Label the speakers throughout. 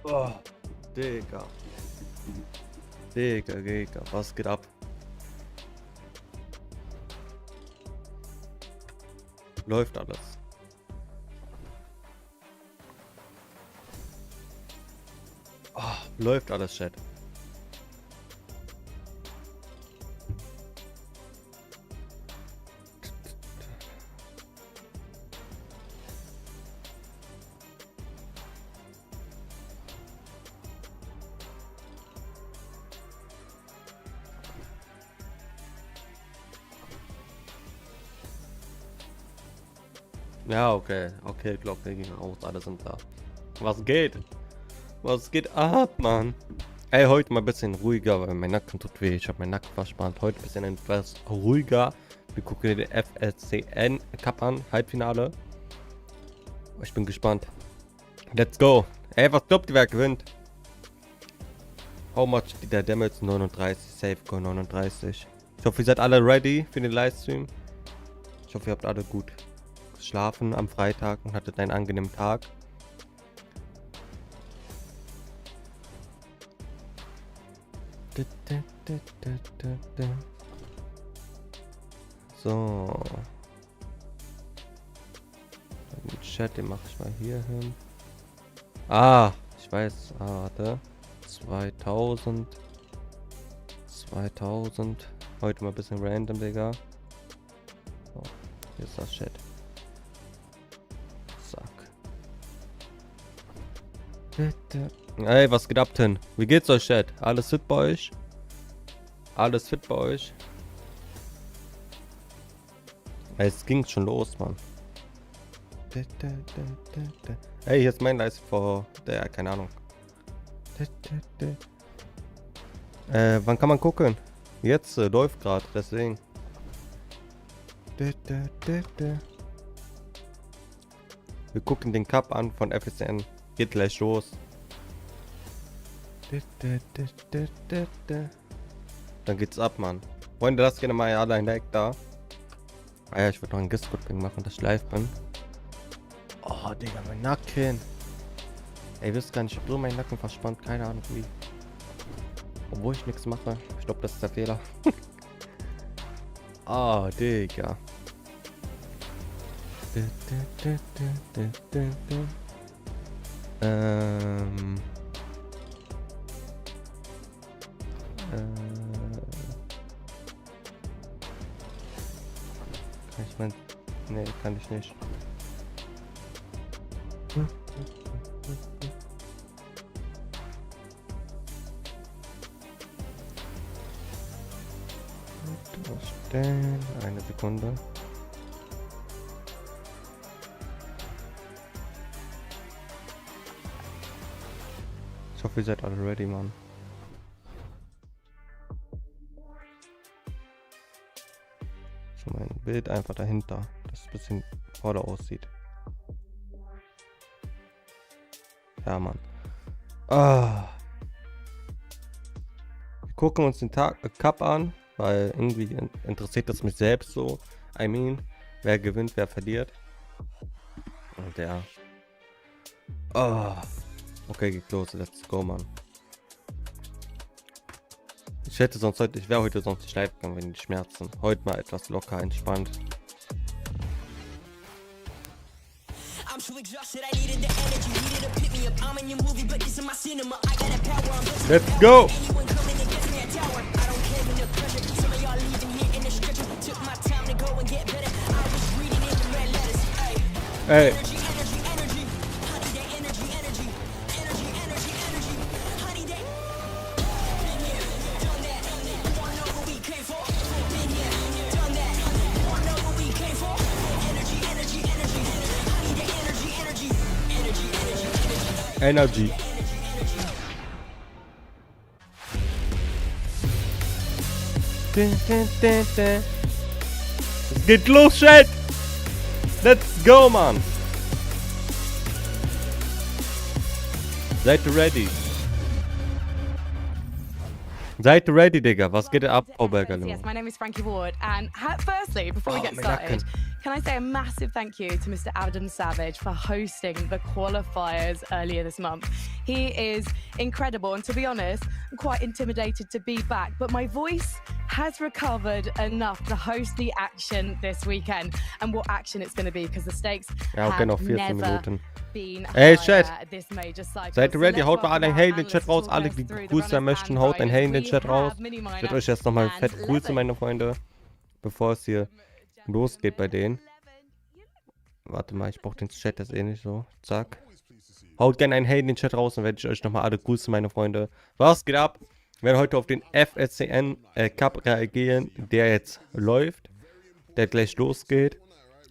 Speaker 1: Oh, Digga. Digga, was geht ab? Läuft alles. Oh, läuft alles, Chat. Ja, okay, Glocke ging aus, alle sind da. Was geht? Was geht ab, Mann? Ey, heute mal ein bisschen ruhiger, weil mein Nacken tut weh. Ich habe meinen Nacken verspannt. Heute ein bisschen etwas ruhiger. Wir gucken den FSCN Cup an, Halbfinale. Ich bin gespannt. Let's go. Ey, was glaubt ihr, wer gewinnt? How much did der Damage? 39, Safe Go 39. Ich hoffe, ihr seid alle ready für den Livestream. Ich hoffe, ihr habt alle gut geschlafen am Freitag und hattet einen angenehmen Tag. So. Den Chat, den mache ich mal hier hin. Ah, ich weiß. Ah, warte. 2000. Heute mal ein bisschen random, Digga. So, hier ist das Chat. Zack. Ey, was geht ab denn? Wie geht's euch, Chat? Alles fit bei euch? Alles fit bei euch? Ey, es ging schon los, Mann. Ey, hier ist mein Leist vor der, keine Ahnung. Wann kann man gucken? Jetzt läuft gerade, deswegen. Wir gucken den Cup an von FSN. Geht gleich los. Dann geht's ab, Mann. Freunde, lasst gerne mal alle ein Like da. Ah ja, ich würde noch ein Discord-Ding machen, dass ich live bin. Oh, Digga, mein Nacken. Ey, ihr wisst gar nicht, ich hab so meinen Nacken verspannt. Keine Ahnung wie. Obwohl ich nichts mache. Ich glaube, das ist der Fehler. Oh, Digga. Kann ich mein... Nee, kann ich nicht. Eine Sekunde. Ich hoffe, ihr seid alle ready, Mann. So, mein Bild einfach dahinter, dass es ein bisschen voller aussieht. Ja, Mann. Ah. Wir gucken uns den Cup an, weil irgendwie interessiert das mich selbst so. I mean, wer gewinnt, wer verliert. Und der... Ah. Okay, geht los, let's go, Mann. Ich wäre heute sonst nicht live gegangen, wenn die Schmerzen. Heute mal etwas locker, entspannt. Let's go! Ey. Energy. Es geht los, Chat! Let's go, Mann! Seid ihr ready? Seid ihr ready, Digga? Was geht ab, Frau Bergerling?
Speaker 2: Yes, my name is Frankie Ward, and firstly, before we get started, can I say a massive thank you to Mr. Adam Savage for hosting the qualifiers earlier this month. He is incredible, and to be honest, I'm quite intimidated to be back, but my voice has recovered enough to host the action this weekend. And what action it's going to be, because the stakes
Speaker 1: Ja, okay, noch
Speaker 2: have
Speaker 1: 14
Speaker 2: never
Speaker 1: Minuten.
Speaker 2: been
Speaker 1: Ey,
Speaker 2: higher
Speaker 1: Chat.
Speaker 2: at this major cycle.
Speaker 1: Seid ihr ready?
Speaker 2: So
Speaker 1: Haut mal
Speaker 2: let's
Speaker 1: einen
Speaker 2: welcome
Speaker 1: Hey in
Speaker 2: our
Speaker 1: den Chat
Speaker 2: panelists
Speaker 1: raus.
Speaker 2: to
Speaker 1: Alle,
Speaker 2: talk
Speaker 1: die
Speaker 2: us through the
Speaker 1: gegrüßt sein
Speaker 2: runners
Speaker 1: möchten,
Speaker 2: and
Speaker 1: haut einen Hey in den
Speaker 2: riders.
Speaker 1: Chat
Speaker 2: We
Speaker 1: raus.
Speaker 2: have Mini,
Speaker 1: Ich
Speaker 2: Miner
Speaker 1: werde euch jetzt nochmal fett
Speaker 2: and
Speaker 1: grüßen,
Speaker 2: Levin.
Speaker 1: meine Freunde. Bevor es hier losgeht bei denen. Warte mal, ich brauche den Chat jetzt eh nicht so. Zack. Haut gerne einen Hey in den Chat raus, dann werde ich euch nochmal alle grüßen, meine Freunde. Was geht ab? Wir werden heute auf den FSCN Cup reagieren, der jetzt läuft. Der gleich losgeht.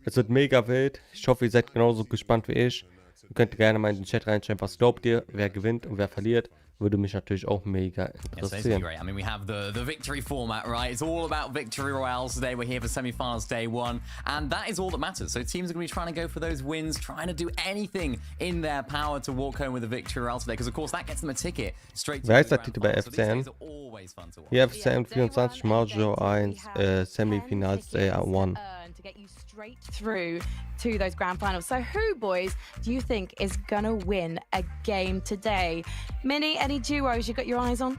Speaker 1: Es wird mega wild. Ich hoffe, ihr seid genauso gespannt wie ich. Ihr könnt gerne mal in den Chat reinschreiben, was glaubt ihr, wer gewinnt und wer verliert. Würde mich natürlich auch mega interessieren.
Speaker 3: I mean, we have the victory format, right? It's all about victory royales today. We're here for semi-finals day one, and that is all that matters. So teams are going to be trying to go for those wins, trying to do anything in their power to walk home with a victory royale today, because of course that gets them a ticket straight to
Speaker 1: Wer
Speaker 3: the
Speaker 1: heißt der
Speaker 3: grand
Speaker 1: Titel bei
Speaker 3: final. So these
Speaker 1: FCN?
Speaker 3: days are always fun to watch.
Speaker 1: Hier FCN 24, Marjo 1, Semifinals Day 1.
Speaker 2: To get you straight through to those grand finals. So who, boys, do you think is gonna win a game today? Mini, any duos you got your eyes on?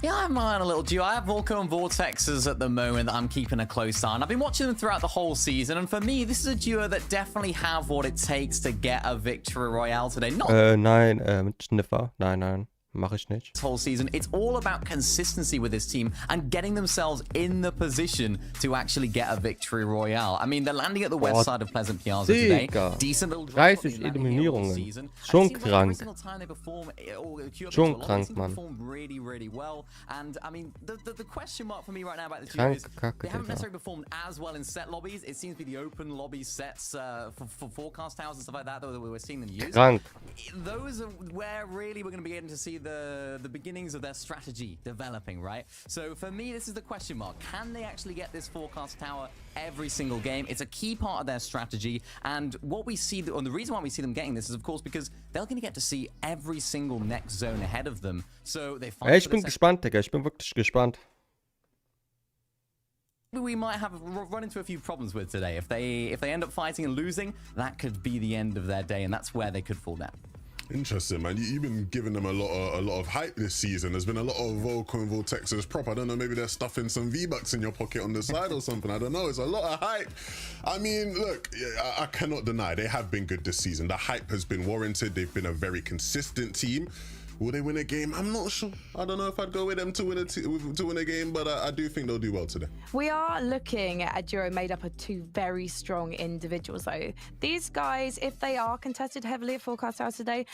Speaker 3: Yeah, I'm on a little duo. I have Volko and Vortexes at the moment that I'm keeping a close eye on. I've been watching them throughout the whole season, and for me, this is a duo that definitely have what it takes to get a victory royale today. Not
Speaker 1: Nein, mit Schniffer. Nein, mache ich nicht.
Speaker 3: this whole season. It's all about consistency with this team and getting themselves in the position to actually get a victory royale. I mean, they're landing at the west side of Pleasant Piazza today.
Speaker 1: Digga.
Speaker 3: Decent little
Speaker 1: 30 Eliminierungen. Schon krank. Schon krank, Mann.
Speaker 3: Really, really well. And I mean, the question mark for me right now about the duo
Speaker 1: Kranke
Speaker 3: is
Speaker 1: Kacke,
Speaker 3: they haven't
Speaker 1: Digga.
Speaker 3: necessarily performed as well in set lobbies. It seems to be the open lobby sets for forecast towers and stuff like that that we're seeing them use.
Speaker 1: Krank.
Speaker 3: Those are where really we're going to be getting to see the beginnings of their strategy developing, right? So for me, this is the question mark. Can they actually get this forecast tower every single game? It's a key part of their strategy, and what we see, and the reason why we see them getting this is, of course, because they're going to get to see every single next zone ahead of them. So they find.
Speaker 1: Ey, ich bin gespannt, Digga. Ich bin wirklich gespannt.
Speaker 3: We might have run into a few problems with today. If they end up fighting and losing, that could be the end of their day, and that's where they could fall down.
Speaker 4: Interesting, man. You've been giving them a lot of hype this season. There's been a lot of Volko and Vortexes prop. I don't know, maybe they're stuffing some V-Bucks in your pocket on the side or something. I don't know. It's a lot of hype. I mean, look, I cannot deny they have been good this season. The hype has been warranted. They've been a very consistent team. Will they win a game? I'm not sure. I don't know if I'd go with them to win a game, but I do think they'll do well today.
Speaker 2: We are looking at a duo made up of two very strong individuals, though. These guys, if they are contested heavily at Forecast House today,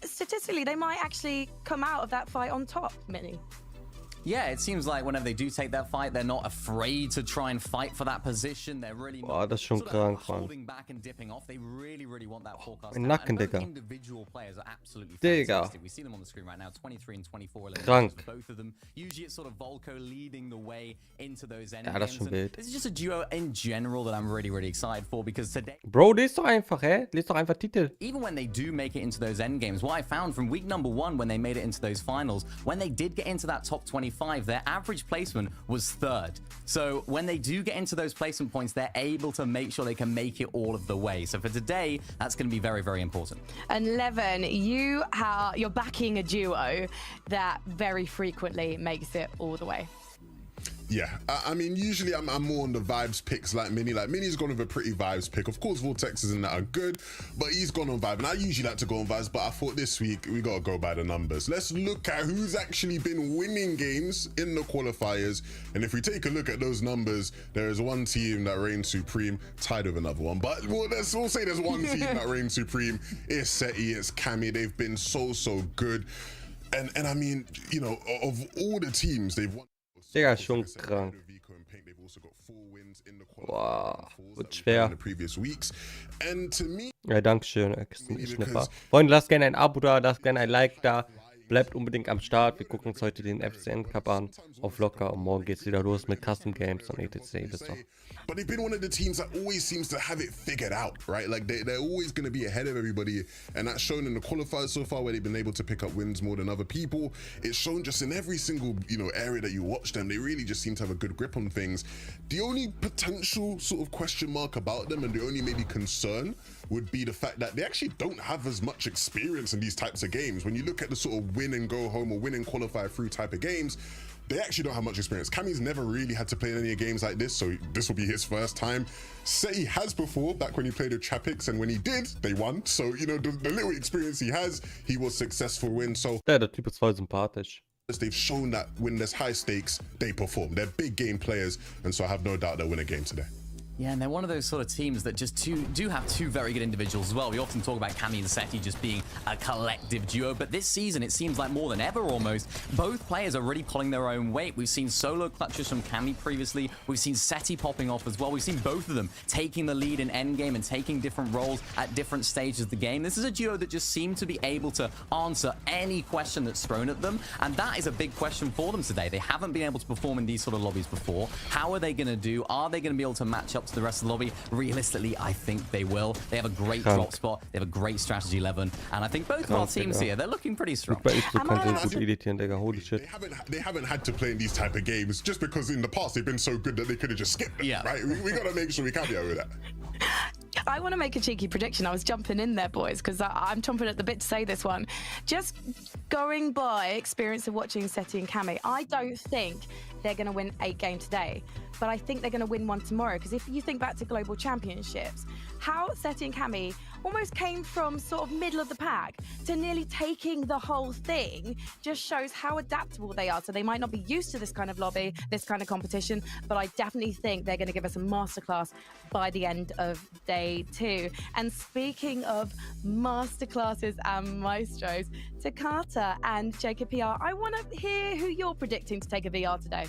Speaker 2: statistically, they might actually come out of that fight on top, Mini.
Speaker 3: Yeah, it seems like whenever they do take that fight, they're not afraid to try and fight for that position. They're really
Speaker 1: Boah, das ist schon
Speaker 3: sort of
Speaker 1: krank, Mann.
Speaker 3: holding back and dipping off. They really want that forecast.
Speaker 1: Mein Nacken,
Speaker 3: And both
Speaker 1: Digga.
Speaker 3: individual players are absolutely
Speaker 1: Digga.
Speaker 3: fantastic. We see them on the screen right now, 23 and 24
Speaker 1: Krank.
Speaker 3: eliminations, both of them. Usually it's sort of Volko leading the way into those end
Speaker 1: Ja, das ist schon
Speaker 3: games. And
Speaker 1: wild.
Speaker 3: this is just a duo in general that I'm really excited for, because today,
Speaker 1: Bro, lies doch einfach, hä? Lies doch einfach Titel.
Speaker 3: even when they do make it into those end games, what I found from week number 1 when they made it into those finals, when they did get into that top 25, their average placement was 3rd. So when they do get into those placement points, they're able to make sure they can make it all of the way. So for today, that's going to be very important.
Speaker 2: And Levin, you're backing a duo that very frequently makes it all the way.
Speaker 4: Yeah, I mean, usually I'm more on the vibes picks like Mini. Like Mini's gone with a pretty vibes pick. Of course, Vortexes and that are good, but he's gone on vibe. And I usually like to go on vibes, but I thought this week we got to go by the numbers. Let's look at who's actually been winning games in the qualifiers. And if we take a look at those numbers, there is one team that reigns supreme, tied with another one. But we'll say there's one team that reigns supreme. It's SETI, it's Cami. They've been so good. And I mean, you know, of all the teams they've won.
Speaker 1: Digga, schon krank. Wow, wird schwer. Ja, danke schön, Schnipper. Freunde, lasst gerne ein Abo da, lasst gerne ein Like da. Bleibt unbedingt am Start. Wir gucken uns heute den FCN Cup an auf locker und morgen geht's wieder los mit Custom Games und etc. Bis dann.
Speaker 4: But they've been one of the teams that always seems to have it figured out, right? Like they're always going to be ahead of everybody, and that's shown in the qualifiers so far, where they've been able to pick up wins more than other people. It's shown just in every single area that you watch them. They really just seem to have a good grip on things. The only potential sort of question mark about them, and the only maybe concern, would be the fact that they actually don't have as much experience in these types of games. When you look at the sort of win and go home or win and qualify through type of games, they actually don't have much experience. Cammy's never really had to play in any games like this, so this will be his first time. Seti has before, back when he played with Trapix, and when he did, they won. So, the little experience he has, he was successful in. So
Speaker 1: Ja, der Typ ist voll sympathisch.
Speaker 4: they've shown that when there's high stakes, they perform. They're big game players, and so I have no doubt they'll win a game today.
Speaker 3: Yeah, and they're one of those sort of teams that just do have two very good individuals as well. We often talk about Cammy and Seti just being a collective duo, but this season it seems like more than ever almost, both players are really pulling their own weight. We've seen solo clutches from Cammy previously. We've seen Seti popping off as well. We've seen both of them taking the lead in endgame and taking different roles at different stages of the game. This is a duo that just seem to be able to answer any question that's thrown at them, and that is a big question for them today. They haven't been able to perform in these sort of lobbies before. How are they going to do? Are they going to be able to match up to the rest of the lobby? Realistically, I think they will. They have a great drop spot. They have a great strategy 11, and I think both of our teams here, they're looking pretty strong.
Speaker 1: Bei ich so Content gut editieren, Digga. Holy shit.
Speaker 4: They haven't had to play in these type of games just because in the past they've been so good that they could have just skipped them, right? We got to make sure we can be over that.
Speaker 2: I want to make a cheeky prediction. I was jumping in there, boys, because I'm chomping at the bit to say this one. Just going by experience of watching Seti and Cammy, I don't think they're going to win 8 games today, but I think they're going to win one tomorrow. Because if you think back to global championships, how Seti and Cammy almost came from sort of middle of the pack to nearly taking the whole thing just shows how adaptable they are. So they might not be used to this kind of lobby, this kind of competition, but I definitely think they're going to give us a masterclass by the end of day 2. And speaking of masterclasses and maestros, Takata and Jacob PR, I want to hear who you're predicting to take a VR today.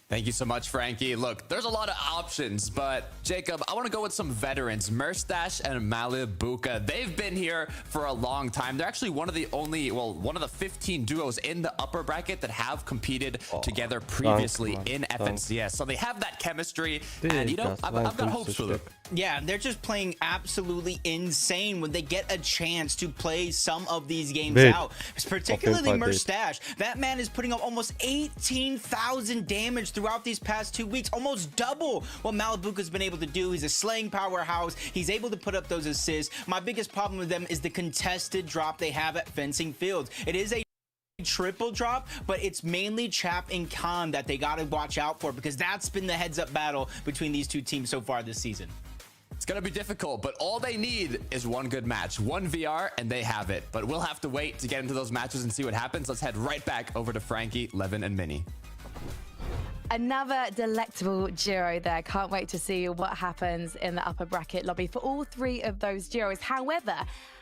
Speaker 3: Thank you so much, Frankie. Look, there's a lot of options, but Jacob, I want to go with some veterans. Merstash and Malibuka. They've been here for a long time. They're actually one of the 15 duos in the upper bracket that have competed together previously in FNCS. So they have that chemistry, and I've got hopes for them.
Speaker 5: Yeah, they're just playing absolutely insane when they get a chance to play some of these games out. Particularly Merstash. That man is putting up almost 18,000 damage throughout these past 2 weeks, almost double what Malibuka's been able to do. He's a slaying powerhouse. He's able to put up those assists. My biggest problem with them is the contested drop they have at fencing fields. It is a triple drop, but it's mainly Chap and Khan that they got to watch out for, because that's been the heads-up battle between these two teams so far this season.
Speaker 3: It's going to be difficult, but all they need is one good match, one VR, and they have it. But we'll have to wait to get into those matches and see what happens. Let's head right back over to Frankie, Levin, and Minnie.
Speaker 2: Another delectable duo there. Can't wait to see what happens in the upper bracket lobby for all 3 of those duos. However,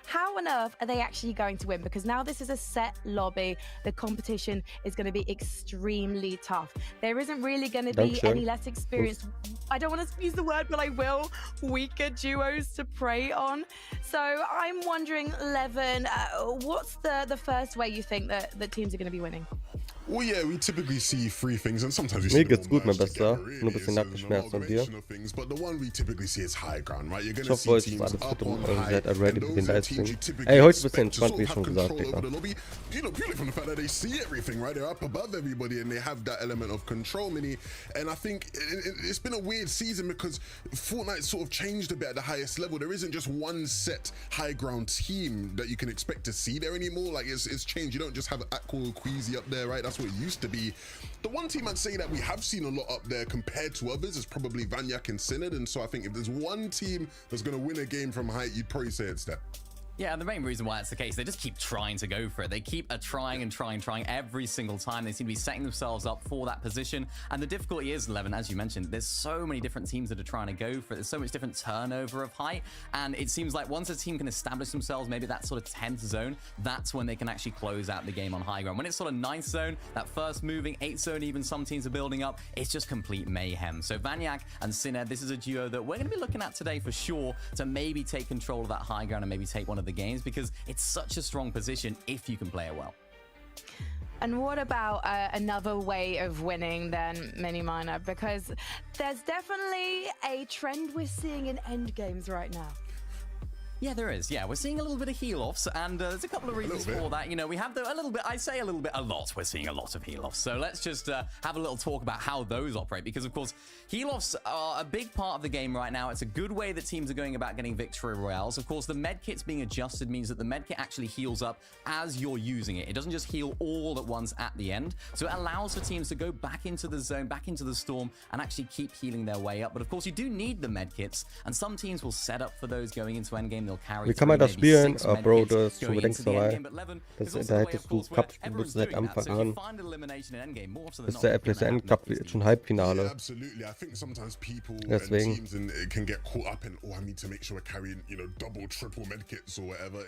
Speaker 2: how on earth are they actually going to win? Because now this is a set lobby. The competition is going to be extremely tough. There isn't really going to be any less experienced, I don't want to use the word, but I will, weaker duos to prey on. So I'm wondering, Levin, what's the first way you think that the teams are going to be winning?
Speaker 4: Well, yeah, we typically see 3 things, and sometimes we see
Speaker 1: Mir geht's gut, mein Bester. Nur ein bisschen Nackenschmerz von dir.
Speaker 4: But the one we typically see is high ground, right? You're
Speaker 1: Ich
Speaker 4: gonna
Speaker 1: hoffe,
Speaker 4: see
Speaker 1: euch ist
Speaker 4: teams
Speaker 1: alles
Speaker 4: up
Speaker 1: fit und
Speaker 4: on
Speaker 1: ihr
Speaker 4: high,
Speaker 1: seid ready
Speaker 4: and
Speaker 1: für den
Speaker 4: those are
Speaker 1: Livestream.
Speaker 4: teams you typically
Speaker 1: Ey, heute ein bisschen
Speaker 4: expect to
Speaker 1: entspannt,
Speaker 4: sort
Speaker 1: wie
Speaker 4: of
Speaker 1: ich schon
Speaker 4: have
Speaker 1: gesagt,
Speaker 4: control over
Speaker 1: Digga.
Speaker 4: the lobby. Purely from the fact that they see everything, right? They're up above everybody and they have that element of control, Mini. And I think it's been a weird season because Fortnite sort of changed a bit at the highest level. There isn't just one set high ground team that you can expect to see there anymore. Like it's changed. You don't just have Aqua Queasy up there, right? That's what it used to be. The one team I'd say that we have seen a lot up there compared to others is probably Vanyak and Synod. And so I think if there's one team that's going to win a game from height, you'd probably say it's them.
Speaker 3: Yeah, and the main reason why it's the case, they just keep trying to go for it. They keep trying and trying every single time. They seem to be setting themselves up for that position. And the difficulty is, Levin, as you mentioned, there's so many different teams that are trying to go for it. There's so much different turnover of height. And it seems like once a team can establish themselves, maybe that sort of 10th zone, that's when they can actually close out the game on high ground. When it's sort of 9th zone, that first moving, 8th zone, even some teams are building up, it's just complete mayhem. So Vanyak and Syned, this is a duo that we're going to be looking at today for sure to maybe take control of that high ground and maybe take one of the games because it's such a strong position if you can play it well.
Speaker 2: And what about another way of winning then, Mini Miner? Because there's definitely a trend we're seeing in end games right now.
Speaker 3: Yeah, there is. Yeah, we're seeing a little bit of heal-offs, and there's a couple of reasons for that. You know, we have a little bit, I say a little bit, a lot. We're seeing a lot of heal-offs. So let's just have a little talk about how those operate, because, of course, heal-offs are a big part of the game right now. It's a good way that teams are going about getting victory royales. Of course, the medkits being adjusted means that the medkit actually heals up as you're using it. It doesn't just heal all at once at the end. So it allows for teams to go back into the zone, back into the storm, and actually keep healing their way up. But, of course, you do need the medkits, and some teams will set up for those going into endgame.
Speaker 1: Wie kann man das spielen? Bro, das du bedenkst dabei. Da hättest du Cup-Spiel seit Anfang an. Das ist der FSN Cup schon Halbfinale. Deswegen.
Speaker 4: Can get caught up in, oh, I need to make sure we're carrying, you know, double, triple medkits or whatever.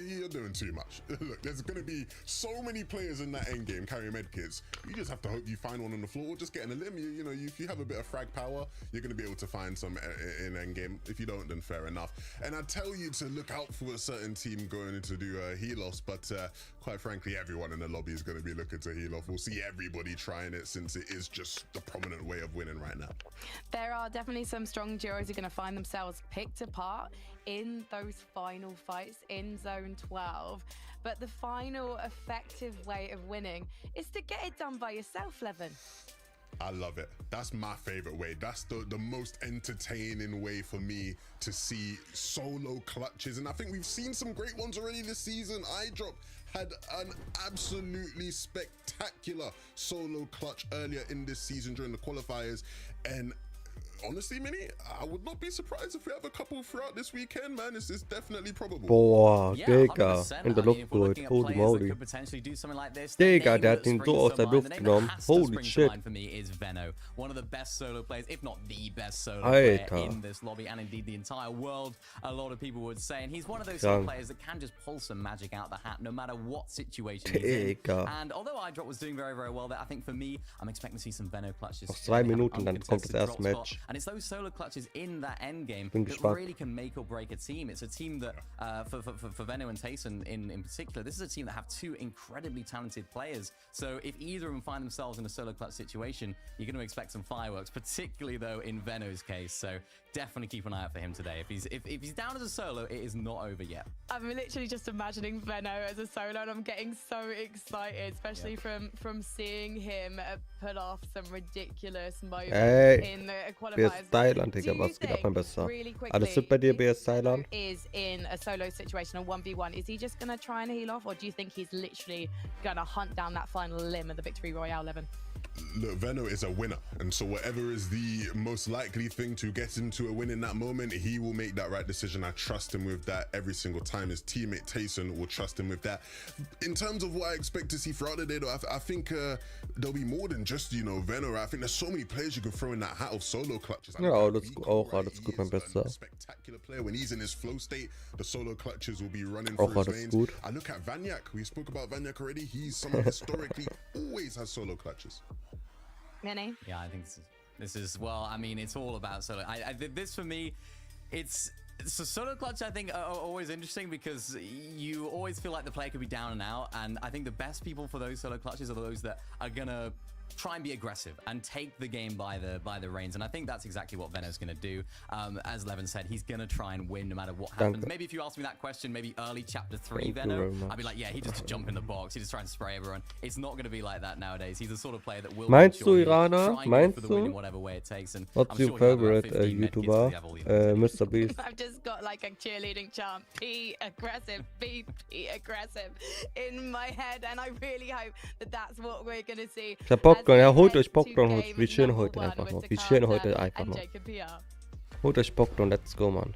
Speaker 4: You're doing too much. Look, there's going to be so many players in that end game carrying medkits. You just have to hope you find one on the floor or just get in a limb. You know, if you have a bit of frag power, you're going to be able to find some in end game. If you don't, then fair enough. And I tell you to look out for a certain team going to do heal-offs, but quite frankly, everyone in the lobby is going to be looking to heal-off. We'll see everybody trying it since it is just the prominent way of winning right now.
Speaker 2: There are definitely some strong duos who are going to find themselves picked apart in those final fights in Zone 12. But the final effective way of winning is to get it done by yourself, Levin.
Speaker 4: I love it. That's my favorite way. That's the most entertaining way for me to see solo clutches. And I think we've seen some great ones already this season. iDrop had an absolutely spectacular solo clutch earlier in this season during the qualifiers. And honestly, Mini, I would not be surprised if we have a couple throughout this weekend, man. It's definitely probable.
Speaker 1: Boah, Digga, in der Luft geholt. Holy moly. Digga, der hat ihn so aus der Luft genommen. Holy shit.
Speaker 3: For me is Venno, one of the best solo players, if not the best solo player in this lobby and indeed the entire world. A lot of people would say, and he's one of those solo players that can just pull some magic out the hat no matter what situation he's in. And although iDrop was doing very, very well there, I think for me, I'm expecting to see some Venno clutches.
Speaker 1: Noch 2 Minuten, dann kommt das erste Match.
Speaker 3: And it's those solo clutches in that end game that really can make or break a team. It's a team that, for Venno and Tayson in particular, this is a team that have two incredibly talented players. So if either of them find themselves in a solo clutch situation, you're going to expect some fireworks, particularly though in Venno's case. So definitely keep an eye out for him today. If he's down as a solo, it is not over yet. I'm
Speaker 2: literally just imagining Venno as a solo, and I'm getting so excited, especially from seeing him pull off some ridiculous moments in the qualifiers.
Speaker 1: BS Thailand, Digga, was geht ab, mein Bester? Alles fit bei dir, BS Thailand?
Speaker 2: Is in a solo situation, a 1v1. Is he just going to try and heal off, or do you think he's literally going to hunt down that final limb of the Victory Royale 11?
Speaker 4: Look, Venno is a winner, and so whatever is the most likely thing to get him to a win in that moment, he will make that right decision. I trust him with that every single time. His teammate Tayson will trust him with that. In terms of what I expect to see throughout the day, though, I think there'll be more than just, you know, Venno. Right? I think there's so many players you can throw in that hat of solo clutches.
Speaker 1: Ja, alles gut, mein Bester.
Speaker 4: Spectacular player. When he's in his flow state, the solo clutches will be running through his veins.
Speaker 1: Gut.
Speaker 4: I look at Vanyak. We spoke about Vanyak already. He's someone historically always has solo clutches.
Speaker 2: Mini?
Speaker 3: Yeah, I think this is well, I mean, it's all about solo. This for me, it's so solo clutch, I think, are always interesting because you always feel like the player could be down and out, and I think the best people for those solo clutches are those that are gonna try and be aggressive and take the game by the reins, and I think that's exactly what Venno's going to do. As Levin said, he's going to try and win no matter what happens. Maybe if you asked me that question, maybe early chapter 3 Venno, I'd be like, yeah, he just jump in the box, he just try and spray everyone. It's not going to be like that nowadays. He's the sort of player that will
Speaker 1: Meinst du, Irana?
Speaker 3: Meinst du? In whatever way it takes. And
Speaker 1: what's your favorite YouTuber? Mr. Beast.
Speaker 2: I've just got like a cheerleading chant, P aggressive, P aggressive in my head, and I really hope that that's what we're going to see.
Speaker 1: Ich hab Popcorn, ja, holt euch Popcorn, wir chillen heute einfach noch. Wir chillen heute einfach noch. Holt euch Popcorn, let's go, man.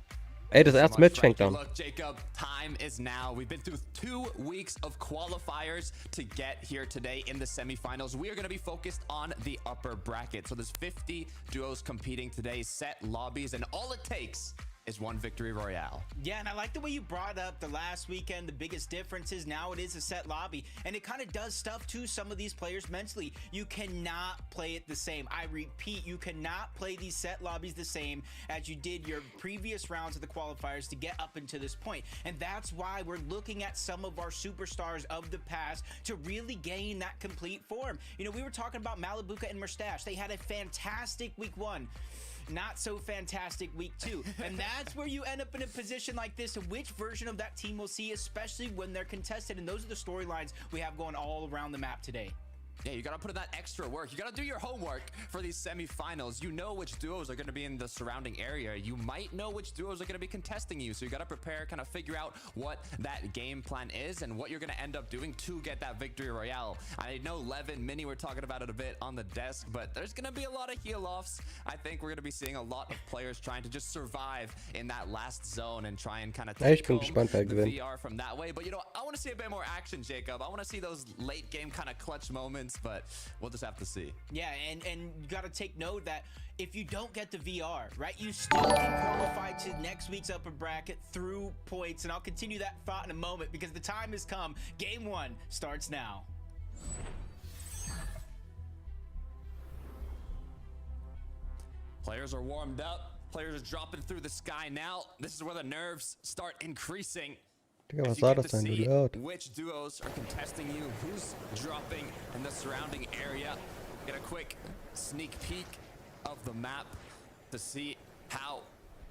Speaker 1: Ey, das erste Match fängt an.
Speaker 6: Look, Jacob, time is now. We've been through 2 weeks of qualifiers to get here today in the semifinals. We are going to be focused on the upper bracket. So there's 50 duos competing today, set lobbies, and all it takes is one victory royale.
Speaker 5: Yeah, and I like the way you brought up the last weekend. The biggest difference is now it is a set lobby, and it kind of does stuff to some of these players mentally. You cannot play it the same. I repeat, you cannot play these set lobbies the same as you did your previous rounds of the qualifiers to get up into this point. And that's why we're looking at some of our superstars of the past to really gain that complete form. You know, we were talking about Malabuka and Mustache. They had a fantastic week 1. Not so fantastic week 2, and that's where you end up in a position like this, and which version of that team we'll see, especially when they're contested. And those are the storylines we have going all around the map today.
Speaker 6: Yeah, you gotta put in that extra work. You gotta do your homework for these semifinals. You know which duos are gonna be in the surrounding area. You might know which duos are gonna be contesting you. So you gotta prepare, kind of figure out what that game plan is and what you're gonna end up doing to get that victory royale. I know Levin, Mini, we're talking about it a bit on the desk, but there's gonna be a lot of heal offs. I think we're gonna be seeing a lot of players trying to just survive in that last zone and try and kind of take home the VR from that way. But you know, I want to see a bit more action, Jacob. I want to see those late game kind of clutch moments, but we'll just have to see.
Speaker 5: Yeah, and you got to take note that if you don't get the VR, right, you still can qualify to next week's upper bracket through points, and I'll continue that thought in a moment because the time has come. Game 1 starts now.
Speaker 6: Players are warmed up. Players are dropping through the sky now. This is where the nerves start increasing.
Speaker 1: Was sah das denn, du Laut?
Speaker 6: Which duos are contesting you? Who's dropping in the surrounding area? Get a quick sneak peek of the map to see how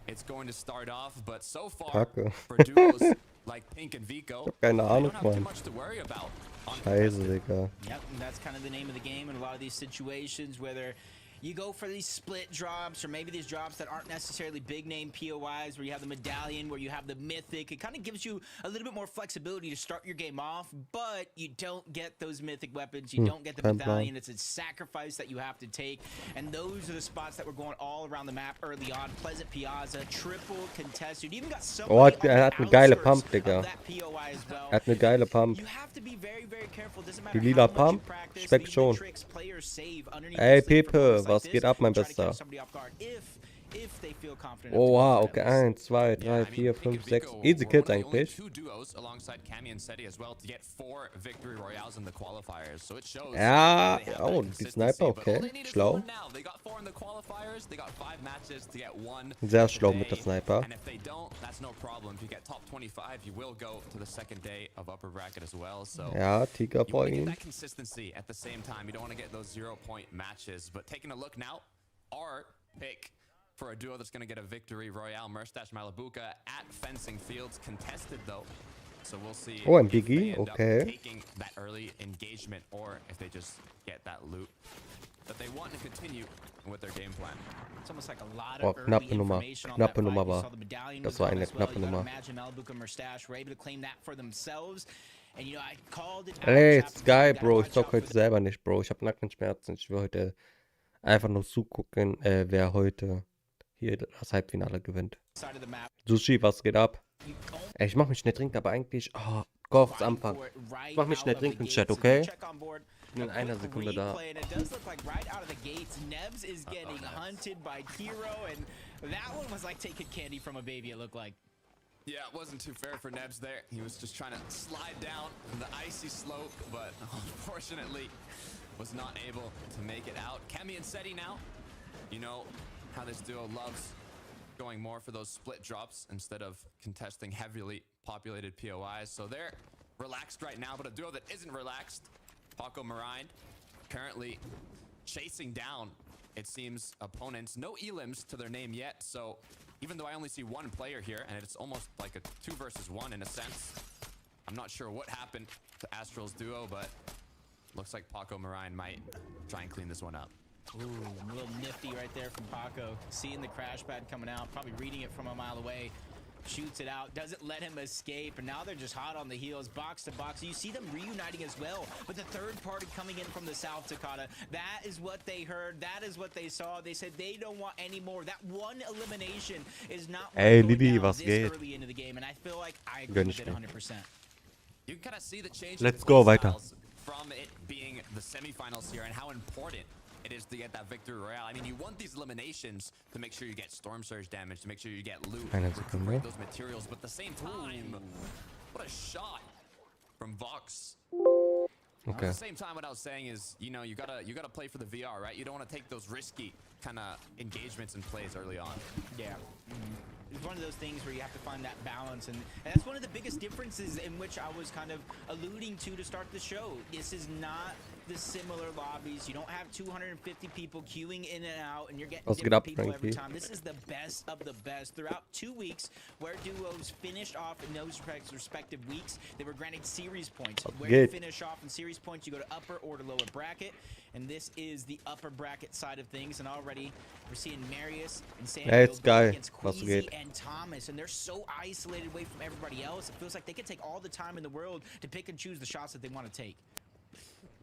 Speaker 6: it's going to start off. But so far, for duos like Pink and Vico, they don't have too much to worry about.
Speaker 1: Scheiße, Digga.
Speaker 5: Yep, and that's kind of the name of the game in a lot of these situations, whether you go for these split drops or maybe these drops that aren't necessarily big name POIs where you have the medallion, where you have the mythic. It kind of gives you a little bit more flexibility to start your game off, but you don't get those mythic weapons. You don't get the medallion. It's a sacrifice that you have to take. And those are the spots that were going all around the map early on. Pleasant Piazza, triple contested. You even got somebody on the outskirts of that POI as well.
Speaker 1: Hat eine geile Pump.
Speaker 5: You have to be very, very careful. Doesn't
Speaker 1: Die
Speaker 5: matter
Speaker 1: lila
Speaker 5: how much you
Speaker 1: Pump
Speaker 5: practice,
Speaker 1: schmeckt
Speaker 5: these
Speaker 1: schon.
Speaker 5: tricks players save underneath
Speaker 1: Ey,
Speaker 5: the sleeve for
Speaker 1: Pepe,
Speaker 5: moments like
Speaker 1: was
Speaker 5: this,
Speaker 1: geht ab, mein
Speaker 5: try to catch
Speaker 1: Bester?
Speaker 5: somebody off guard if they feel confident enough to
Speaker 1: Oh,
Speaker 5: go
Speaker 1: wow,
Speaker 5: for
Speaker 1: okay,
Speaker 5: that.
Speaker 1: 1, 2, 3, 4, 5, 6. Easy Kills eigentlich.
Speaker 6: 2 duos alongside Cammy and Seti as well to get 4 victory royales in the qualifiers. So it shows.
Speaker 1: Ja, oh, die Sniper, okay, schlau.
Speaker 6: They got 4 in the qualifiers. They got 5 matches to get 1.
Speaker 1: Sehr schlau mit der Sniper.
Speaker 6: And if they don't, that's no problem. If you get top 25, you will go to the second day of upper bracket as well. So
Speaker 1: Ja, Tiger
Speaker 6: you
Speaker 1: vor
Speaker 6: want to get
Speaker 1: ihm.
Speaker 6: that consistency at the same time. You don't want to get those 0-point matches. But taking a look now, our pick for a duo that's going to get a victory royale, Mustache Malabuka at Fencing Fields, contested though. So we'll see
Speaker 1: Oh, and
Speaker 6: if they
Speaker 1: Biggie,
Speaker 6: end up
Speaker 1: okay.
Speaker 6: taking that early engagement or if they just get that loot that they want to continue with their game plan.
Speaker 5: It's almost like a lot
Speaker 1: Oh,
Speaker 5: of early
Speaker 1: knappe Nummer.
Speaker 5: information on that
Speaker 1: Knappe
Speaker 5: fight.
Speaker 1: Nummer
Speaker 5: You
Speaker 1: war.
Speaker 5: saw the medallion
Speaker 1: Das
Speaker 5: was
Speaker 1: war
Speaker 5: gone
Speaker 1: eine
Speaker 5: as well.
Speaker 1: knappe
Speaker 5: You gotta
Speaker 1: Nummer.
Speaker 5: imagine Malabuka and Mustache were able to claim that for themselves. And you know, I called it out.
Speaker 1: Ey,
Speaker 5: Chapter
Speaker 1: ist geil,
Speaker 5: 2,
Speaker 1: Bro. Ich
Speaker 5: gotta
Speaker 1: zock
Speaker 5: watch out
Speaker 1: heute
Speaker 5: for
Speaker 1: selber nicht, Bro. Ich hab Nackenschmerzen. Ich will heute einfach nur zugucken, wer heute hier das Halbfinale gewinnt.
Speaker 5: the side of the map.
Speaker 1: Sushi, was geht ab?
Speaker 5: You don't
Speaker 1: Ey, ich mach mich nicht trinken, aber eigentlich... Oh, Golf ist
Speaker 5: fight
Speaker 1: Anfang.
Speaker 5: for it right
Speaker 1: Mach mich
Speaker 5: out
Speaker 1: schnell
Speaker 5: of the
Speaker 1: trinken,
Speaker 5: gates.
Speaker 1: Chat,
Speaker 5: If you
Speaker 1: okay?
Speaker 5: check on board,
Speaker 1: bin in
Speaker 5: a
Speaker 1: einer
Speaker 5: quick
Speaker 1: Sekunde da.
Speaker 5: replay, and it does look like right out of the gates, Nebs is getting hunted by Kiro, and that one was like taking candy from a baby, it looked like.
Speaker 6: Yeah, it wasn't too fair for Nebs there. He was just trying to slide down the icy slope, but unfortunately was not able to make it out. Kemi and Seti now. You know how this duo loves going more for those split drops instead of contesting heavily populated POIs. So they're relaxed right now, but a duo that isn't relaxed, Paco Marine, currently chasing down, it seems, opponents. No elims to their name yet, so even though I only see one player here, and it's almost like a 2 versus 1 in a sense, I'm not sure what happened to Astral's duo, but looks like Paco Marine might try and clean this one up.
Speaker 5: Ooh, a little nifty right there from Paco. Seeing the crash pad coming out, probably reading it from a mile away. Shoots it out, doesn't let him escape, and now they're just hot on the heels, box to box. You see them reuniting as well, but the third party coming in from the South Dakota, that is what they heard, that is what they saw. They said they don't want any more. That one elimination is not
Speaker 1: Ey,
Speaker 5: going
Speaker 1: Lili,
Speaker 5: down
Speaker 1: was
Speaker 5: this
Speaker 1: geht?
Speaker 5: early into the game, and I feel like I agree with it 100%.
Speaker 6: You can kind of see the change.
Speaker 1: Let's
Speaker 6: in
Speaker 1: go
Speaker 6: play
Speaker 1: weiter.
Speaker 6: styles from it being the semifinals here and how important it is to get that victory royale. I mean, you want these eliminations to make sure you get storm surge damage, to make sure you get loot, recuperate those materials, but at the same time, what a shot from Vox. At the same time, what I was saying is, you know, you gotta play for the VR, right? You don't want to take those risky kind of engagements and plays early on.
Speaker 5: Yeah. It's one of those things where you have to find that balance, and that's one of the biggest differences in which I was kind of alluding to start the show. This is not the similar lobbies. You don't have 250 people queuing in and out, and you're getting different people every time. This is the best of the best. Throughout 2 weeks, where duos finished off in those respective weeks, they were granted series points. Where you finish off in series points, you go to upper or to lower bracket, and this is the upper bracket side of things. And already we're seeing Marius and Samuel going against Queasy and Thomas, and they're so isolated away from everybody else. It feels like they could take all the time in the world to pick and choose the shots that they want to take.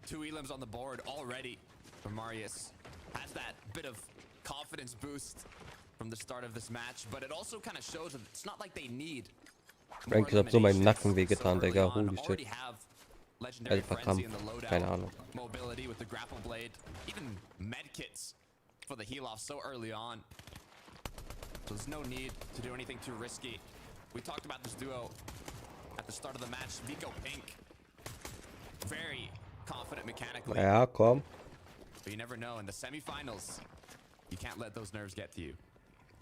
Speaker 6: 2 elims on the board already for Marius. Has that bit of confidence boost from the start of this match, but it also kind of shows that it's not like they need
Speaker 1: Frank, ich hab so meinen Nacken wehgetan, Digga. Holy shit.
Speaker 6: Legendary
Speaker 1: Kampf.
Speaker 6: in the loadout,
Speaker 1: Keine Ahnung.
Speaker 6: mobility with the grapple blade, even med kits for the heal off so early on. So there's no need to do anything too risky. We talked about this duo at the start of the match. Vico Pink, very confident mechanically.
Speaker 1: Ja, komm.
Speaker 6: But you never know in the semifinals. You can't let those nerves get to you.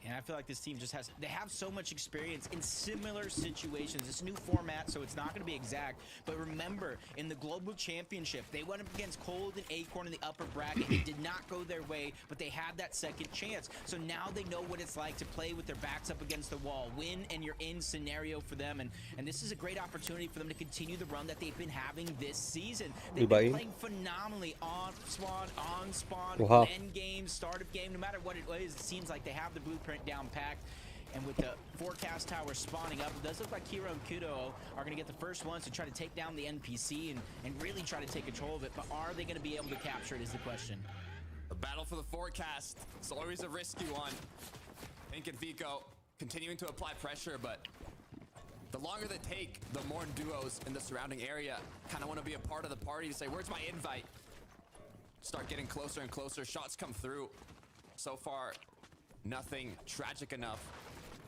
Speaker 5: And I feel like this team just they have so much experience in similar situations. It's a new format, so it's not going to be exact. But remember, in the Global Championship, they went up against Cold and Acorn in the upper bracket. It did not go their way, but they had that second chance. So now they know what it's like to play with their backs up against the wall. Win and you're in scenario for them. And this is a great opportunity for them to continue the run that they've been having this season. They've been playing phenomenally on spawn, end game, start of game. No matter what it is, it seems like they have the blueprint down packed. And with the forecast tower spawning up, it does look like Kiro and Kudo are going to get the first ones to try to take down the NPC and really try to take control of it. But are they going to be able to capture it is the question.
Speaker 6: The battle for the forecast. It's always a risky one. Pink and Vico continuing to apply pressure, but the longer they take, the more duos in the surrounding area kind of want to be a part of the party to say, where's my invite? Start getting closer and closer. Shots come through. So far, nothing tragic enough.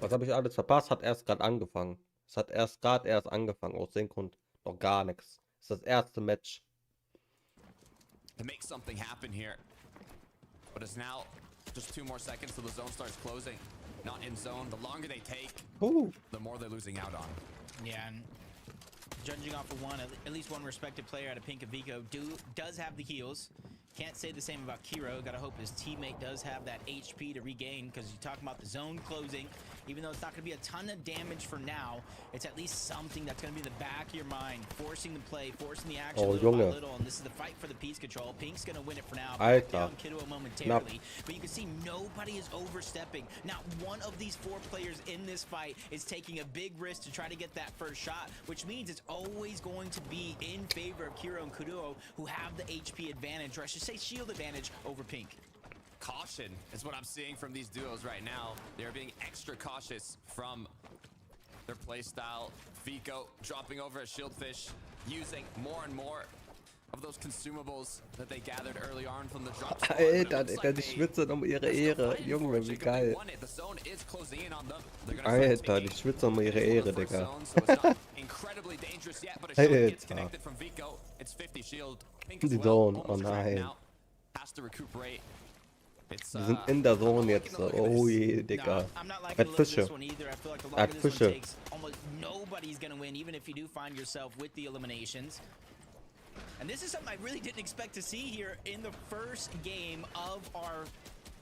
Speaker 1: Was habe ich alles verpasst? Hat erst gerade angefangen. Es hat erst angefangen. Aus dem Grund noch gar nichts. Es ist das erste Match.
Speaker 6: To make something happen here. But it's now just 2 more seconds till the zone starts closing. Not in zone. The longer they take, the more they're losing out on.
Speaker 5: Yeah, and judging off of at least one respected player out of Pink and Vico does have the heals. Can't say the same about Kiro. Gotta hope his teammate does have that HP to regain, because you're talking about the zone closing. Even though it's not going to be a ton of damage for now, it's at least something that's going to be in the back of your mind, forcing the play, forcing the action little by little. And this is the fight for the piece control. Pink's going to win it for now. Back down Kiddo momentarily. But you can see nobody is overstepping. Not one of these 4 players in this fight is taking a big risk to try to get that first shot, which means it's always going to be in favor of Kiro and Kudo, who have the HP advantage, or I should say shield advantage, over Pink.
Speaker 6: Caution is what I'm seeing from these duos right now. They're being extra cautious from their playstyle. Vico dropping over a shieldfish, using more and more of those consumables that they gathered early on from the drop.
Speaker 1: Alter, die schwitzen ihre Ehre. Junge, wie geil. Alter, die schwitzen ihre Ehre, Digga. Alter. Die Zone, oh nein. Die sind in der Zone jetzt. Oh je, Digga. Er hat Fische. Er hat Fische.
Speaker 5: Almost nobody's gonna win, even if you do find yourself with the eliminations. And this is something I really didn't expect to see here in the first game of our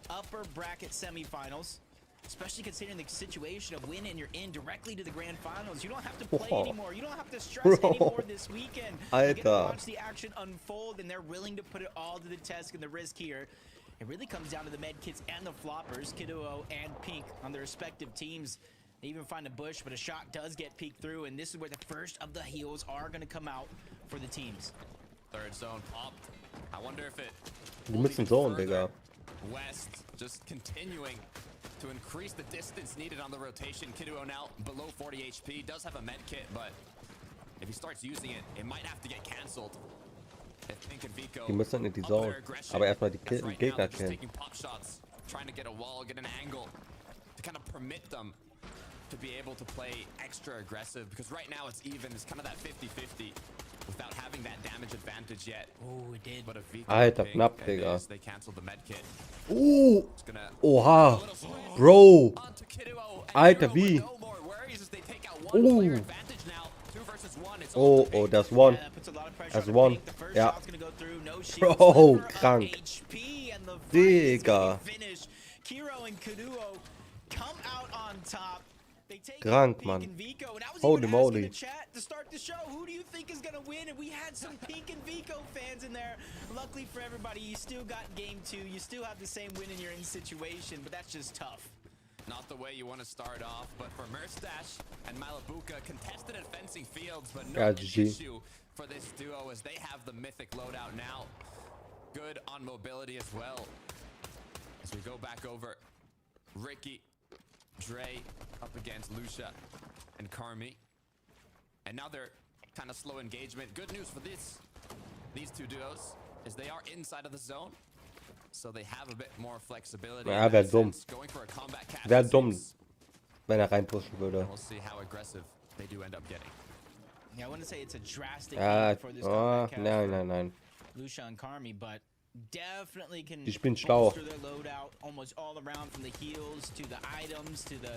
Speaker 5: upper bracket semifinals. Especially considering the situation of win and you're in directly to the grand finals. You don't have to play anymore. You don't have to stress anymore this weekend. You get to watch the action unfold, and they're willing to put it all to the test and the risk here. It really comes down to the med kits and the floppers, Kiddo and Pink on their respective teams. They even find a bush, but a shot does get peeked through, and this is where the first of the heals are going to come out for the teams.
Speaker 6: Third zone popped. I wonder if it...
Speaker 1: Die müssen Zone, Digga.
Speaker 6: West just continuing to increase the distance needed on the rotation. Kiddo now below 40 HP. Does have a med kit, but if he starts using it, it might have to get canceled.
Speaker 1: Die müssen in die Zone. Aber erstmal die Gegner killen.
Speaker 6: Trying to get a wall, get an angle to kind of permit them to be able to play extra aggressive, because right now it's even. It's kind of that 50-50 without having that damage advantage yet.
Speaker 5: Oh, it did.
Speaker 6: But a Vico
Speaker 1: Alter,
Speaker 6: pick,
Speaker 1: knapp,
Speaker 6: and
Speaker 1: Digga.
Speaker 6: they canceled the med kit.
Speaker 1: Oha.
Speaker 6: Bro.
Speaker 1: Bro. Alter, wie? Oh, that's one.
Speaker 5: Yeah, that puts a lot of pressure
Speaker 1: That's
Speaker 5: on
Speaker 1: one.
Speaker 5: Pink. The first
Speaker 1: Yeah.
Speaker 5: shot's gonna go through, no shields,
Speaker 1: Bro,
Speaker 5: sliver of
Speaker 1: krank.
Speaker 5: HP, and the fight is
Speaker 1: Digga.
Speaker 5: gonna be finished. Kiro and Kaduo come out on top. They take
Speaker 1: Krank,
Speaker 5: Pink
Speaker 1: man.
Speaker 5: and Vico, and I was
Speaker 1: Holy
Speaker 5: even asking
Speaker 1: moly.
Speaker 5: the chat to start the show, who do you think is gonna win? And we had some Pink and Vico fans in there. Luckily for everybody, you still got game 2. You still have the same win in your in situation, but that's just tough.
Speaker 6: Not the way you want to start off, but for Merstash and Malabuka, contested at fencing fields, but no
Speaker 1: Yeah, GG.
Speaker 6: issue for this duo as they have the mythic loadout now. Good on mobility as well. As we go back over, Ricky, Dre up against Lucia and Carmi. And now they're kind of slow engagement. Good news for these two duos is they are inside of the zone. So they have a bit more flexibility.
Speaker 1: Ja,
Speaker 6: in
Speaker 1: wär
Speaker 6: that
Speaker 1: dumm.
Speaker 6: sense. Going for a combat cap,
Speaker 1: Wäre
Speaker 6: it
Speaker 1: dumm,
Speaker 6: seems.
Speaker 1: wenn reinpushen würde.
Speaker 6: We'll see how aggressive they do end up getting.
Speaker 5: Yeah, I wouldn't say it's a drastic
Speaker 1: Ja,
Speaker 5: win for this comeback cap
Speaker 1: nein,
Speaker 5: for
Speaker 1: nein, nein.
Speaker 5: Lucia and Carmi, but definitely can
Speaker 1: Die spielen schlau.
Speaker 5: bolster their loadout almost all around, from the heals to the items to the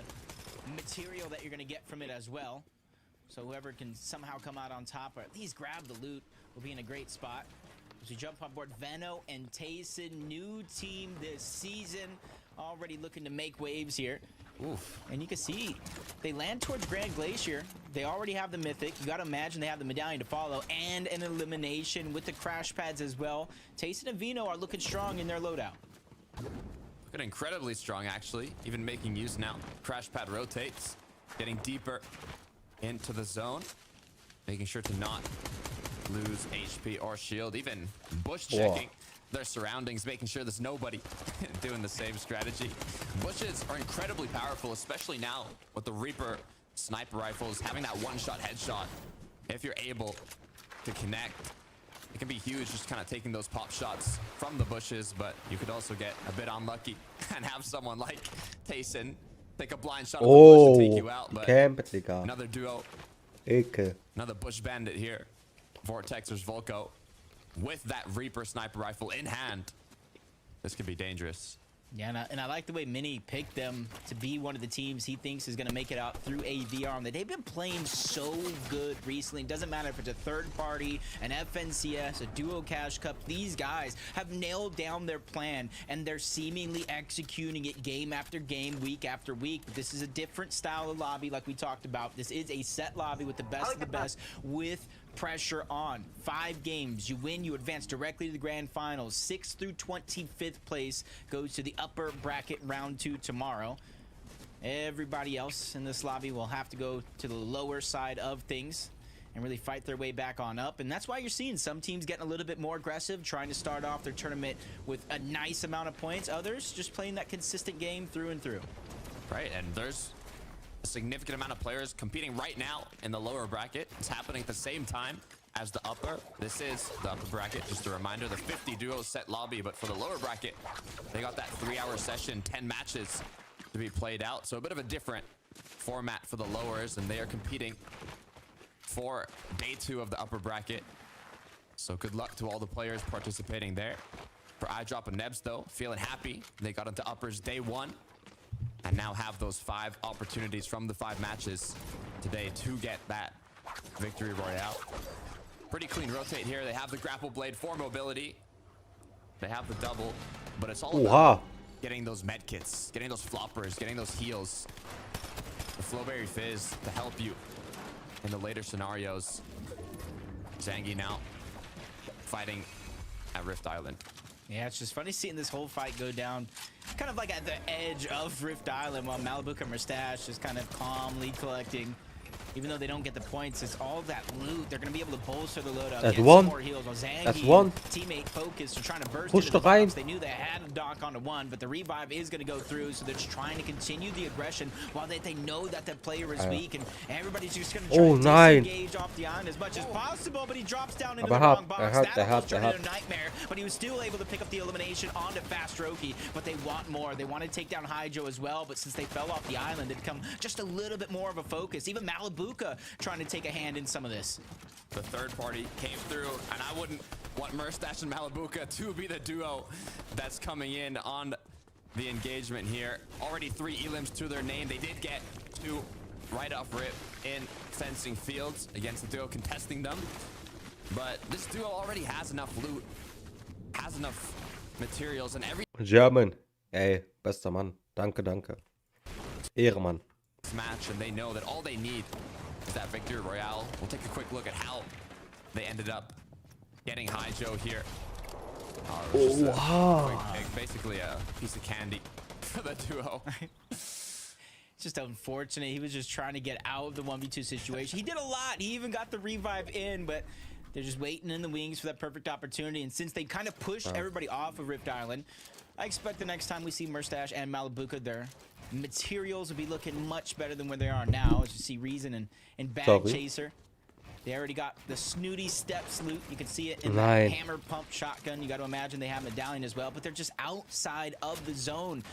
Speaker 5: material that you're going to get from it as well. So whoever can somehow come out on top or at least grab the loot will be in a great spot. As we jump on board, Venno and Tayson, new team this season, already looking to make waves here.
Speaker 6: Oof.
Speaker 5: And you can see they land towards Grand Glacier. They already have the mythic. You got to imagine they have the medallion to follow and an elimination with the crash pads as well. Tayson and Vino are looking strong in their loadout.
Speaker 6: Looking incredibly strong, actually. Even making use now. Crash pad rotates, getting deeper into the zone, making sure to not lose HP or shield. Even bush checking their surroundings, making sure there's nobody doing the same strategy. Bushes are incredibly powerful, especially now with the Reaper sniper rifles, having that one-shot headshot. If you're able to connect, it can be huge, just kind of taking those pop shots from the bushes, but you could also get a bit unlucky and have someone like Tayson take a blind shot of the bush and take you out. But
Speaker 1: Camp, Digga.
Speaker 6: another duo,
Speaker 1: Ecke.
Speaker 6: another bush bandit here. Vortex versus Volko with that Reaper sniper rifle in hand. This could be dangerous.
Speaker 5: Yeah, and I like the way Mini picked them to be one of the teams he thinks is going to make it out through a VR. They've been playing so good recently. It doesn't matter if it's a third party, an FNCS, a Duo Cash Cup. These guys have nailed down their plan, and they're seemingly executing it game after game, week after week. But this is a different style of lobby like we talked about. This is a set lobby with the best of the best with pressure on. 5 games, you win, you advance directly to the grand finals. 6th through 25th place goes to the upper bracket round 2 tomorrow. Everybody else in this lobby will have to go to the lower side of things and really fight their way back on up. And that's why you're seeing some teams getting a little bit more aggressive, trying to start off their tournament with a nice amount of points. Others just playing that consistent game through and through.
Speaker 6: Right, and there's a significant amount of players competing right now in the lower bracket. It's happening at the same time as the upper. This is the upper bracket, just a reminder, the 50 duo set lobby, but for the lower bracket, they got that 3-hour session, 10 matches to be played out. So a bit of a different format for the lowers, and they are competing for day 2 of the upper bracket. So good luck to all the players participating there. For iDrop and Nebs though, feeling happy. They got into uppers day 1. And now have those 5 opportunities from the 5 matches today to get that victory royale. Pretty clean rotate here. They have the grapple blade for mobility. They have the double, but it's all about getting those med kits, getting those floppers, getting those heals. The Flowberry Fizz to help you in the later scenarios. Zangi now fighting at Rift Island.
Speaker 5: Yeah, it's just funny seeing this whole fight go down kind of like at the edge of Rift Island while Malabuka and Merstash just kind of calmly collecting Even though they don't get the points, it's all that loot. They're going to be able to bolster the load up.
Speaker 1: That's
Speaker 5: get
Speaker 1: one.
Speaker 5: some more heals. While Zangi,
Speaker 1: That's one.
Speaker 5: teammate focused. They're trying to burst
Speaker 1: Push
Speaker 5: into the
Speaker 1: the rein.
Speaker 5: box. They knew they had a dock onto one, but the revive is going to go through, so they're just trying to continue the aggression while they know that the player is weak, and everybody's just going to try to disengage off the island as much as possible, but he drops down into the wrong box. That almost turned into a nightmare, but he was still able to pick up the elimination onto Fast Roki, but they want more. They want to take down Hydro as well, but since they fell off the island, they've become just a little bit more of a focus. Even Malibuka trying to take a hand in some of this.
Speaker 6: The third party came through, and I wouldn't want Merstash and Malibuka to be the duo that's coming in on the engagement here. Already 3 elims to their name. They did get 2 right off rip in fencing fields against the duo contesting them. But this duo already has enough loot, has enough materials, and every
Speaker 1: German. Ey, bester Mann. Danke, danke. Ehrenmann.
Speaker 6: match, and they know that all they need is that victory royale. We'll take a quick look at how they ended up getting Hydro here. Basically a piece of candy for the duo.
Speaker 5: It's just unfortunate. He was just trying to get out of the 1v2 situation. He did a lot. He even got the revive in, but they're just waiting in the wings for that perfect opportunity. And since they kind of pushed everybody off of Rift Island, I expect the next time we see Merstash and Malibuka, their materials will be looking much better than where they are now. As you see Reason and Bag Chaser. They already got the snooty steps loot. You can see it in the hammer pump shotgun. You got to imagine they have medallion as well, but they're just outside of the zone.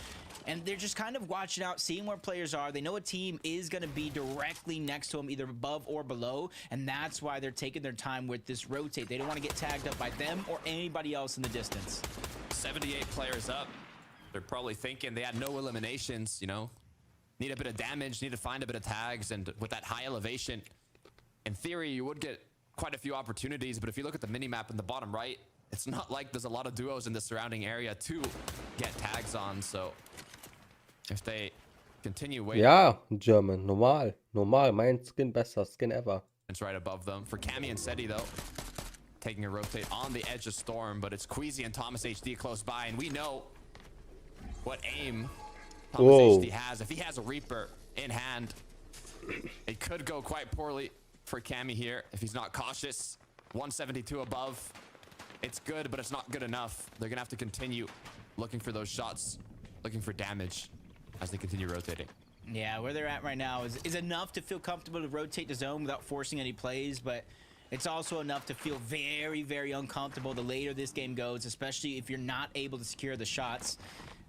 Speaker 5: And they're just kind of watching out, seeing where players are. They know a team is going to be directly next to them, either above or below. And that's why they're taking their time with this rotate. They don't want to get tagged up by them or anybody else in the distance.
Speaker 6: 78 players up. They're probably thinking they had no eliminations, you know. Need a bit of damage, need to find a bit of tags. And with that high elevation, in theory, you would get quite a few opportunities. But if you look at the minimap in the bottom right, it's not like there's a lot of duos in the surrounding area to get tags on. So if they continue waiting.
Speaker 1: Ja, German. Normal. Normal. Mein Skin besser. Skin ever.
Speaker 6: It's right above them. For Cammy and Seti, though, taking a rotate on the edge of Storm. But it's Queasy and Thomas HD close by. And we know what aim Thomas HD has. If he has a Reaper in hand, it could go quite poorly for Cammy here if he's not cautious. 172 above. It's good, but it's not good enough. They're going to have to continue looking for those shots, looking for damage as they continue rotating.
Speaker 5: Yeah, where they're at right now is enough to feel comfortable to rotate the zone without forcing any plays, but it's also enough to feel very, very uncomfortable the later this game goes, especially if you're not able to secure the shots.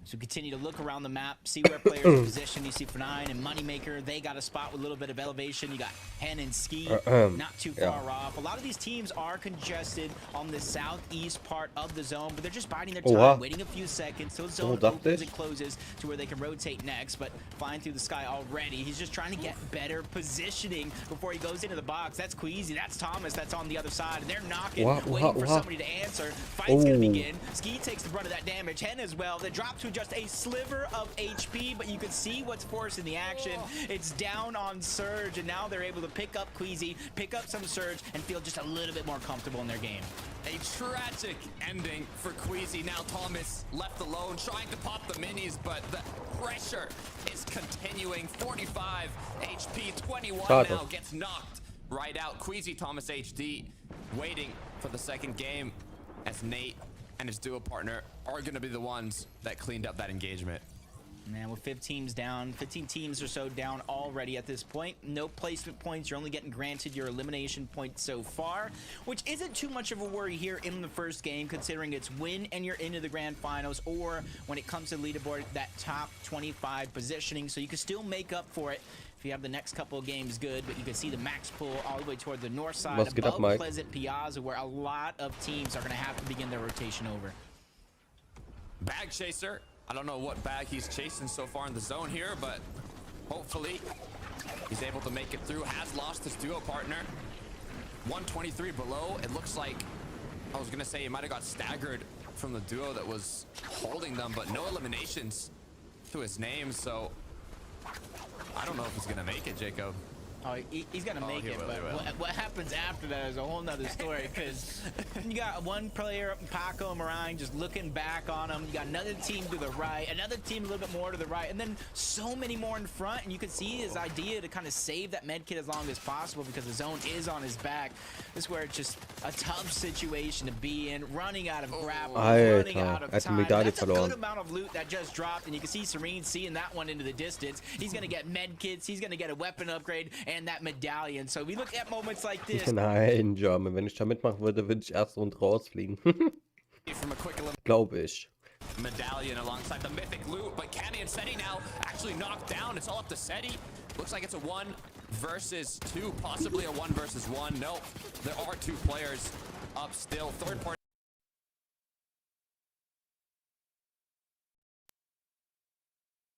Speaker 5: So continue to look around the map, see where players are positioned. You see For9 and Moneymaker, they got a spot with a little bit of elevation. You got Hen and Ski, not too far off. A lot of these teams are congested on the southeast part of the zone, but they're just biding their time, waiting a few seconds till the zone opens and closes to where they can rotate next. But flying through the sky already, he's just trying to get better positioning before he goes into the box. That's Queasy, that's Thomas, that's on the other side, and they're knocking, waiting for somebody to answer. Fight's gonna begin. Ski takes the brunt of that damage. Hen as well. They drop to just a sliver of HP, but you can see what's forcing the action. It's down on Surge, and now they're able to pick up Queasy, pick up some Surge, and feel just a little bit more comfortable in their game.
Speaker 6: A tragic ending for Queasy. Now Thomas left alone, trying to pop the minis, but the pressure is continuing. 45 HP, 21 now, gets knocked right out. Queasy, Thomas HD, waiting for the second game as Nate and his duo partner are going to be the ones that cleaned up that engagement.
Speaker 5: Man, with 15 teams or so down already at this point. No placement points. You're only getting granted your elimination points so far, which isn't too much of a worry here in the first game, considering it's win and you're into the grand finals, or when it comes to leaderboard, that top 25 positioning. So you can still make up for it if you have the next couple of games good, but you can see the max pull all the way toward the north side above Pleasant Piazza, where a lot of teams are going to have to begin their rotation over.
Speaker 6: Bag Chaser. I don't know what bag he's chasing so far in the zone here, but hopefully he's able to make it through. Has lost his duo partner. 123 below. It looks like, I was going to say he might have got staggered from the duo that was holding them, but no eliminations to his name, so I don't know if he's going to make it, Jacob.
Speaker 5: Oh, he's gonna make
Speaker 6: he
Speaker 5: it,
Speaker 6: will,
Speaker 5: but
Speaker 6: he will.
Speaker 5: what happens after that is a whole nother story. Because you got one player up in Paco Marine just looking back on him. You got another team to the right, another team a little bit more to the right, and then so many more in front. And you can see his idea to kind of save that med kit as long as possible because the zone is on his back. This is where it's just a tough situation to be in, running out of grapple, running out of time. That's a good amount of loot that just dropped, and you can see Serene seeing that one into the distance. He's gonna get med kits, he's gonna get a weapon upgrade, and that medallion. So we look at moments like this.
Speaker 1: Nein, German, wenn ich da mitmachen würde, würde ich erst und rausfliegen.
Speaker 6: From a quick
Speaker 1: Glaube ich.
Speaker 6: medallion alongside the mythic loot, but Cammy and Seti now actually knocked down. It's all up to Seti. Looks like it's a 1 versus 2, possibly a 1 versus 1. No, there are 2 players up still. Third party.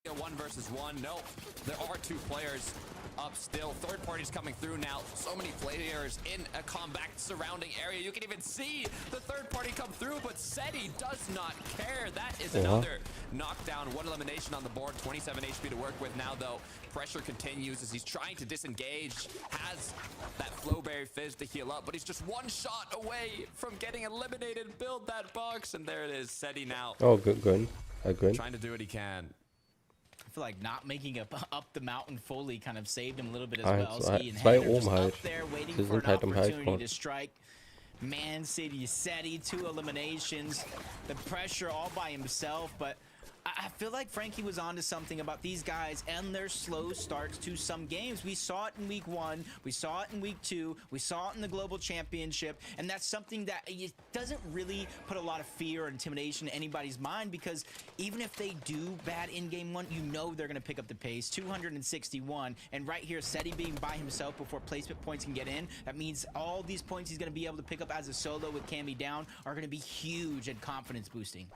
Speaker 6: A 1 versus 1. No, there are 2 players up still. Third party's coming through now. So many players in a compact surrounding area. You can even see the third party come through, but Seti does not care. That is another knockdown. 1 elimination on the board. 27 HP to work with now, though. Pressure continues as he's trying to disengage. Has that Flowberry Fizz to heal up, but he's just 1 shot away from getting eliminated. Build that box, and there it is. Seti now.
Speaker 1: Oh, good.
Speaker 6: Trying to do what he can.
Speaker 5: I feel like not making it up the mountain fully kind of saved him a little bit as well.
Speaker 1: Zwei
Speaker 5: Ski and
Speaker 1: oben
Speaker 5: Heather just
Speaker 1: halt.
Speaker 5: up there waiting
Speaker 1: Sie
Speaker 5: for
Speaker 1: sind
Speaker 5: an
Speaker 1: halt im
Speaker 5: opportunity
Speaker 1: Halbgrund.
Speaker 5: to strike. Man City, Seti, 2 eliminations. The pressure all by himself, but I feel like Frankie was onto something about these guys and their slow starts to some games. We saw it in week 1, we saw it in week 2, we saw it in the global championship, and that's something that it doesn't really put a lot of fear or intimidation in anybody's mind, because even if they do bad in game 1, you know they're going to pick up the pace. 261, and right here, Seti being by himself before placement points can get in, that means all these points he's going to be able to pick up as a solo with Cammy down are going to be huge and confidence boosting.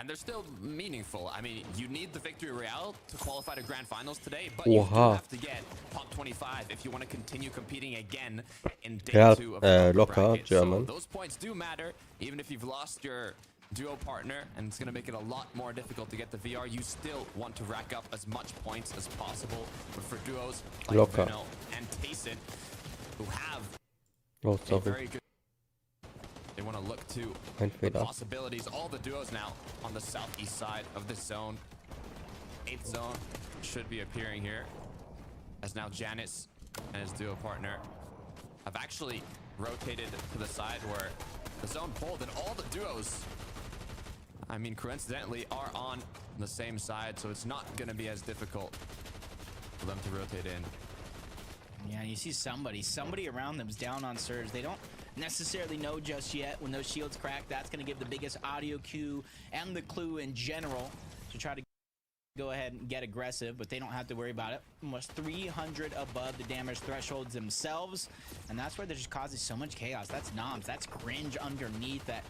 Speaker 5: And they're still meaningful. I mean, you need the Victory Royale to qualify to Grand Finals today, but you do have to get top 25 if you want to continue competing again in day 2 of the
Speaker 1: locker,
Speaker 6: bracket.
Speaker 1: German.
Speaker 6: So those points do matter, even if you've lost your duo partner, and it's going to make it a lot more difficult to get the VR. You still want to rack up as much points as possible. But for duos like Vino and Tayson, who have a very good, they want to look to the possibilities. All the duos now on the southeast side of this zone. 8th zone should be appearing here, as now Janice and his duo partner have actually rotated to the side where the zone pulled, and all the duos, I mean, coincidentally, are on the same side, so it's not going to be as difficult for them to rotate in.
Speaker 5: Yeah, you see somebody around them is down on surge. They don't necessarily know just yet. When those shields crack, that's going to give the biggest audio cue and the clue in general to try to go ahead and get aggressive, but they don't have to worry about it. Almost 300 above the damage thresholds themselves, and that's where they're just causing so much chaos. That's Noms, that's cringe underneath that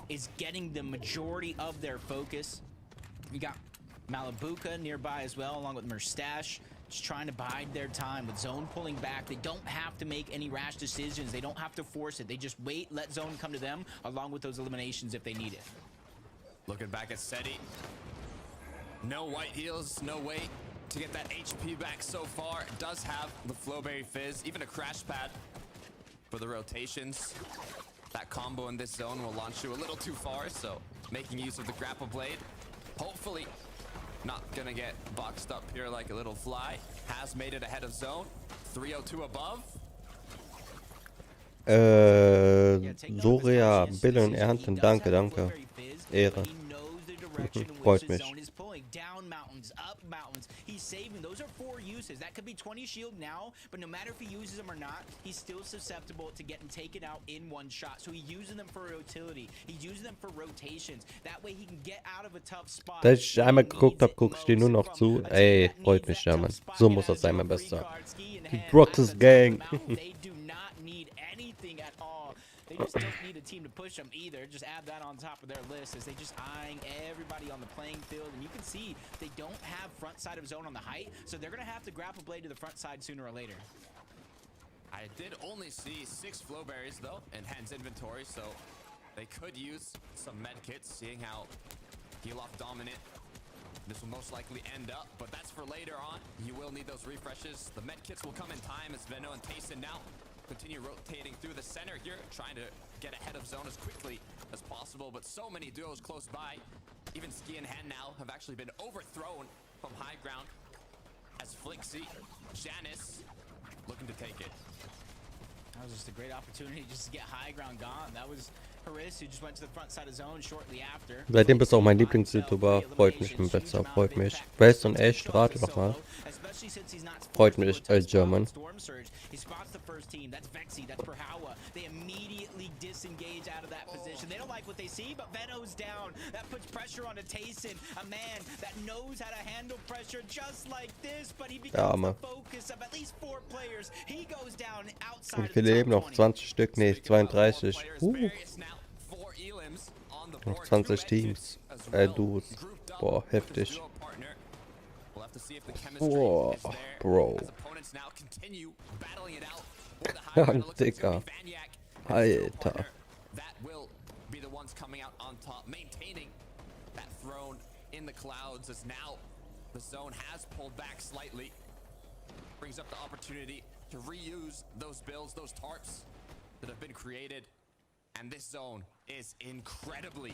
Speaker 5: is getting the majority of their focus. You got Malibuka nearby as well, along with Merstash, just trying to bide their time with zone pulling back. They don't have to make any rash decisions. They don't have to force it. They just wait, let zone come to them, along with those eliminations if they need it.
Speaker 6: Looking back at Seti. No white heals, no way to get that HP back so far. It does have the Flowberry Fizz, even a crash pad for the rotations. That combo in this zone will launch you a little too far, so making use of the grapple blade. Hopefully not gonna get boxed up here like a little fly. Has made it ahead of zone. 302 above.
Speaker 1: Soria, Billen, Ernten, danke. Ehre. Freut mich.
Speaker 5: Down mountains, up mountains. He's saving. Those are 4 uses. That could be 20 shield now, but no matter if he uses them or not, he's still susceptible to getting taken out in 1 shot. So he's using them for utility. He's using them for rotations. That way he can get out of a tough spot.
Speaker 1: Da ich einmal geguckt habe, gucke ich dir nur noch zu. Ey, freut mich, ja, Mann. So muss das sein, mein Bester. Die Troxees Gang.
Speaker 5: They do not need anything at all. They just don't need a team to push them either. Just add that on top of their list as they just eyeing everybody on the playing field. And you can see they don't have front side of zone on the height, so they're going to have to grapple blade to the front side sooner or later.
Speaker 6: I did only see 6 Flowberries, though, in Hen's inventory, so they could use some med kits, seeing how heal off dominant this will most likely end up, but that's for later on. You will need those refreshes. The med kits will come in time as Venno and Tayson now continue rotating through the center here, trying to get ahead of zone as quickly as possible, but so many duos close by. Even Ski and Hen now have actually been overthrown from high ground as Flixie, Janice looking to take it.
Speaker 5: That was just a great opportunity just to get high ground gone. That was Haris, who just went to the front side of zone shortly after.
Speaker 1: Seitdem bist du auch mein Lieblings-YouTuber. Freut mich, mein Bester. Freut mich. Best und echt, rate doch mal. Freut mich als German.
Speaker 5: He spots the first team. That's Vexy. That's Perhawa. They immediately disengage out of that position. They don't like what they see, but Venno's down. That puts pressure on a Tayson, a man that knows how to handle pressure just like this, but he becomes the focus of at least 4 players. He goes down outside.
Speaker 1: Wie viele leben noch? 20 Stück? Nee, 32. Noch 20 Teams. Duos. Boah, heftig. Boah, Bro. Ja, Dicker. Alter.
Speaker 6: That will be the ones coming out on top, maintaining that throne in the clouds as now the zone has pulled back slightly. Brings up the opportunity to reuse those builds, those tarps that have been created. And this zone is incredibly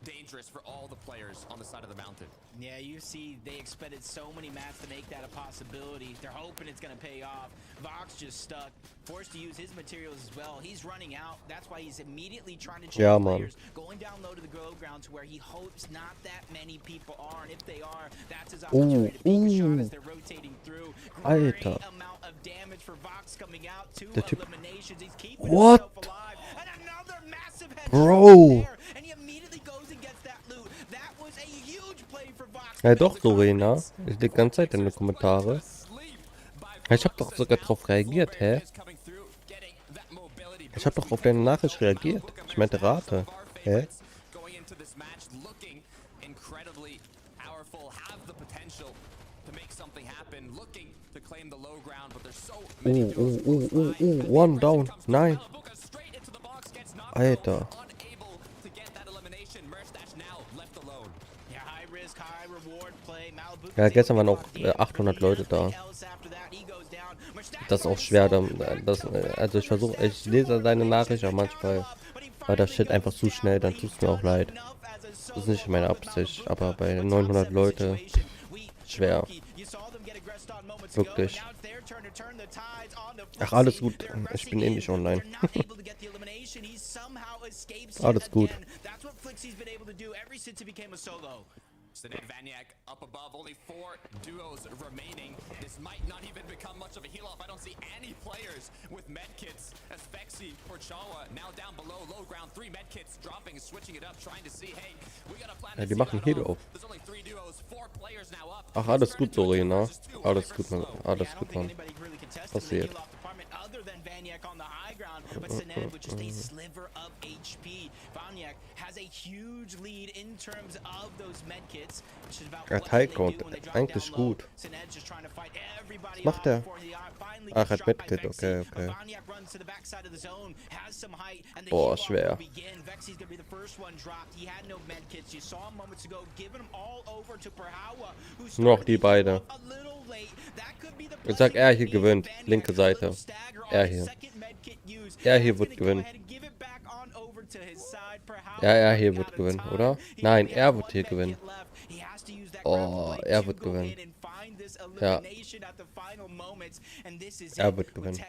Speaker 6: dangerous for all the players on the side of the mountain.
Speaker 5: Yeah, you see they expended so many mats to make that a possibility. They're hoping it's going to pay off. Vox just stuck, forced to use his materials as well. He's running out. That's why he's immediately trying to change players. Going down low to the glow ground to where he hopes not that many people are. And if they are, that's his opportunity to make a shot as they're rotating through. Great amount of damage for Vox coming out. 2 eliminations. He's keeping himself alive. And another massive headshot there. And he immediately goes and gets that loot. That was a huge play for Vox.
Speaker 1: Ja doch, Lorena. Ich die ganze Zeit in den Kommentare. Ich habe doch sogar drauf reagiert, hä? Ich habe doch auf deine Nachricht reagiert. Ich meinte Rate. Hä? One down. Nein. Alter. Ja, gestern waren auch 800 Leute da. Das ist auch schwer. Also ich lese deine Nachricht, aber manchmal war das Shit einfach zu schnell, dann tut es mir auch leid. Das ist nicht meine Absicht, aber bei 900 Leute schwer. Wirklich. Ach, alles gut. Ich bin eh nicht online. Alles gut.
Speaker 6: Sinead Vaniak up above, only 4 duos remaining. This might not even become much of a heal off. I don't see any players with medkits as Vexy or Chawa now down below, low ground, 3 medkits dropping, switching it up, trying to see, hey, we got a plan.
Speaker 1: Ja, die machen Heal auf.
Speaker 6: There's only 3 duos, 4 players now up.
Speaker 1: Ach, alles gut, Lorena. Alles gut, Mann. Alles gut, Mann. Passiert.
Speaker 5: Other than Vaniak on the high ground, but Sinead with just a sliver of HP. Vaniak has a huge lead in terms of those medkits.
Speaker 1: Er hat Highground, eigentlich gut. Was macht er? Ach, er hat Medkit, okay. Boah, schwer. Nur noch die beide. Ich sag, er hier gewinnt. Linke Seite. Er hier wird gewinnen. Ja, er hier wird gewinnen, oder? Nein, er wird hier gewinnen. Oh, er wird gewinnen. Ja. Er wird gewinnen.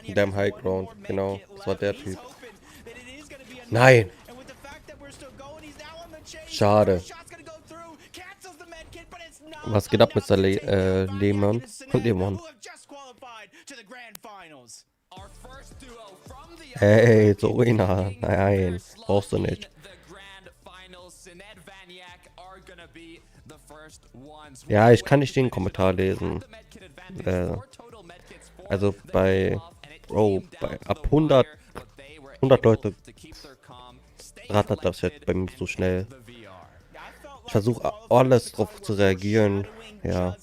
Speaker 1: Der im High Ground, genau. Das war der Typ. Nein. Schade. Was geht ab, Mr. Lehmann? Lehmann. Hey, Sorina. Nein, brauchst du nicht. Ja, ich kann nicht den Kommentar lesen. Also bei ab 100 Leute rattert das jetzt bei mir so schnell. Ich versuche alles drauf zu reagieren, ja,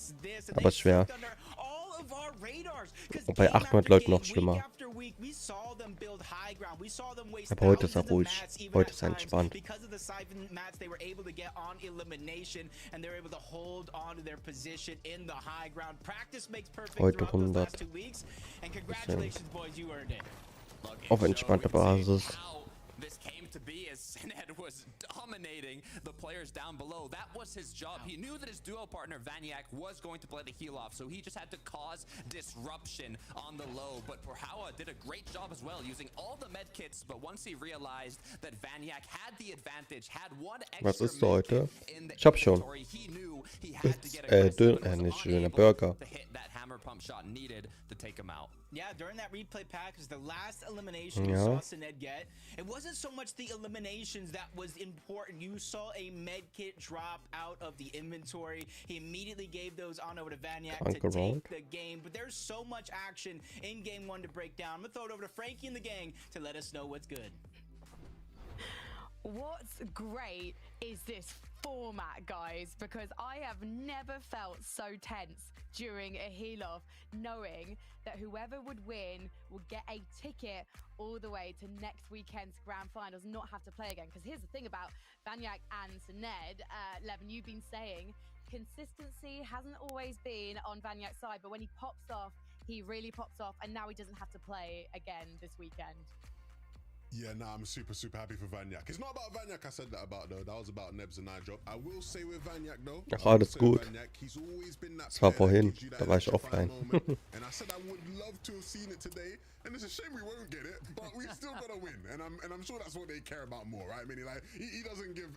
Speaker 1: aber es ist schwer. Und bei 800 Leuten noch schlimmer.
Speaker 5: high ground. We saw them waste
Speaker 1: Aber heute ist er
Speaker 5: thousands of
Speaker 1: ruhig.
Speaker 5: mats, even
Speaker 1: Heute
Speaker 5: at
Speaker 1: ist er
Speaker 5: times,
Speaker 1: entspannt.
Speaker 5: because of the siphon mats they were able to get on elimination, and they're able to hold on to their position in the high ground. Practice makes perfect
Speaker 1: Heute
Speaker 5: throughout those
Speaker 1: 100.
Speaker 5: last 2 weeks, and congratulations, boys, you earned it.
Speaker 6: Look, it
Speaker 1: Auf
Speaker 6: showed
Speaker 1: entspannter
Speaker 6: we could see
Speaker 1: Basis.
Speaker 6: how this came to be as Sined was dominating the players down below. That was his job. He knew that his duo partner Vaniac was going to play the heal off, so he just had to cause disruption on the low. But Porhawa did a great job as well, using all the med kits. But once he realized that Vaniac had the advantage, had one
Speaker 1: Was
Speaker 6: extra
Speaker 1: ist so heute?
Speaker 6: med kit in the
Speaker 1: Ich hab schon.
Speaker 6: inventory, he knew he had to get aggressive and was
Speaker 1: nicht
Speaker 6: unable
Speaker 1: Burger.
Speaker 6: to hit that hammer pump shot needed to take him out.
Speaker 5: Yeah, during that replay package, the last elimination you
Speaker 1: Yeah.
Speaker 5: saw Sined get, it wasn't so much the eliminations that was important. You saw a med kit drop out of the inventory. He immediately gave those on over to Vaniac to
Speaker 1: Anchor roll.
Speaker 5: take the game. But there's so much action in game one to break down. I'm gonna throw it over to Frankie and the gang to let us know what's good.
Speaker 2: What's great is this format, guys, because I have never felt so tense during a heal-off, knowing that whoever would win would get a ticket all the way to next weekend's grand finals, not have to play again. Because here's the thing about Vaniac and Sined, Levin, you've been saying consistency hasn't always been on Vaniac's side, but when he pops off, he really pops off, and now he doesn't have to play again this weekend.
Speaker 4: Yeah, nah, I'm super happy for Vaniac. It's not about Vaniac I said that about, though. That was about Nebs and Nigel. I will say with Vaniac, though.
Speaker 1: Ach, alles gut.
Speaker 4: He's always been that
Speaker 1: Das war
Speaker 4: player that
Speaker 1: vorhin,
Speaker 4: gives you that
Speaker 1: da war ich
Speaker 4: electrifying
Speaker 1: offline.
Speaker 4: moment. And I said I would love to have seen it today. And it's a shame we won't get it, but we still gotta win. And I'm sure that's what they care about more, right? I mean, like he doesn't give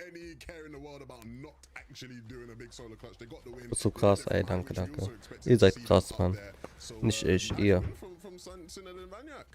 Speaker 4: any care in the world about not actually doing a big solo clutch. They got the win.
Speaker 1: So krass, ey, danke, danke. Ihr seid krass, Mann. Nicht ich, ihr.
Speaker 4: From Sined and Vaniac.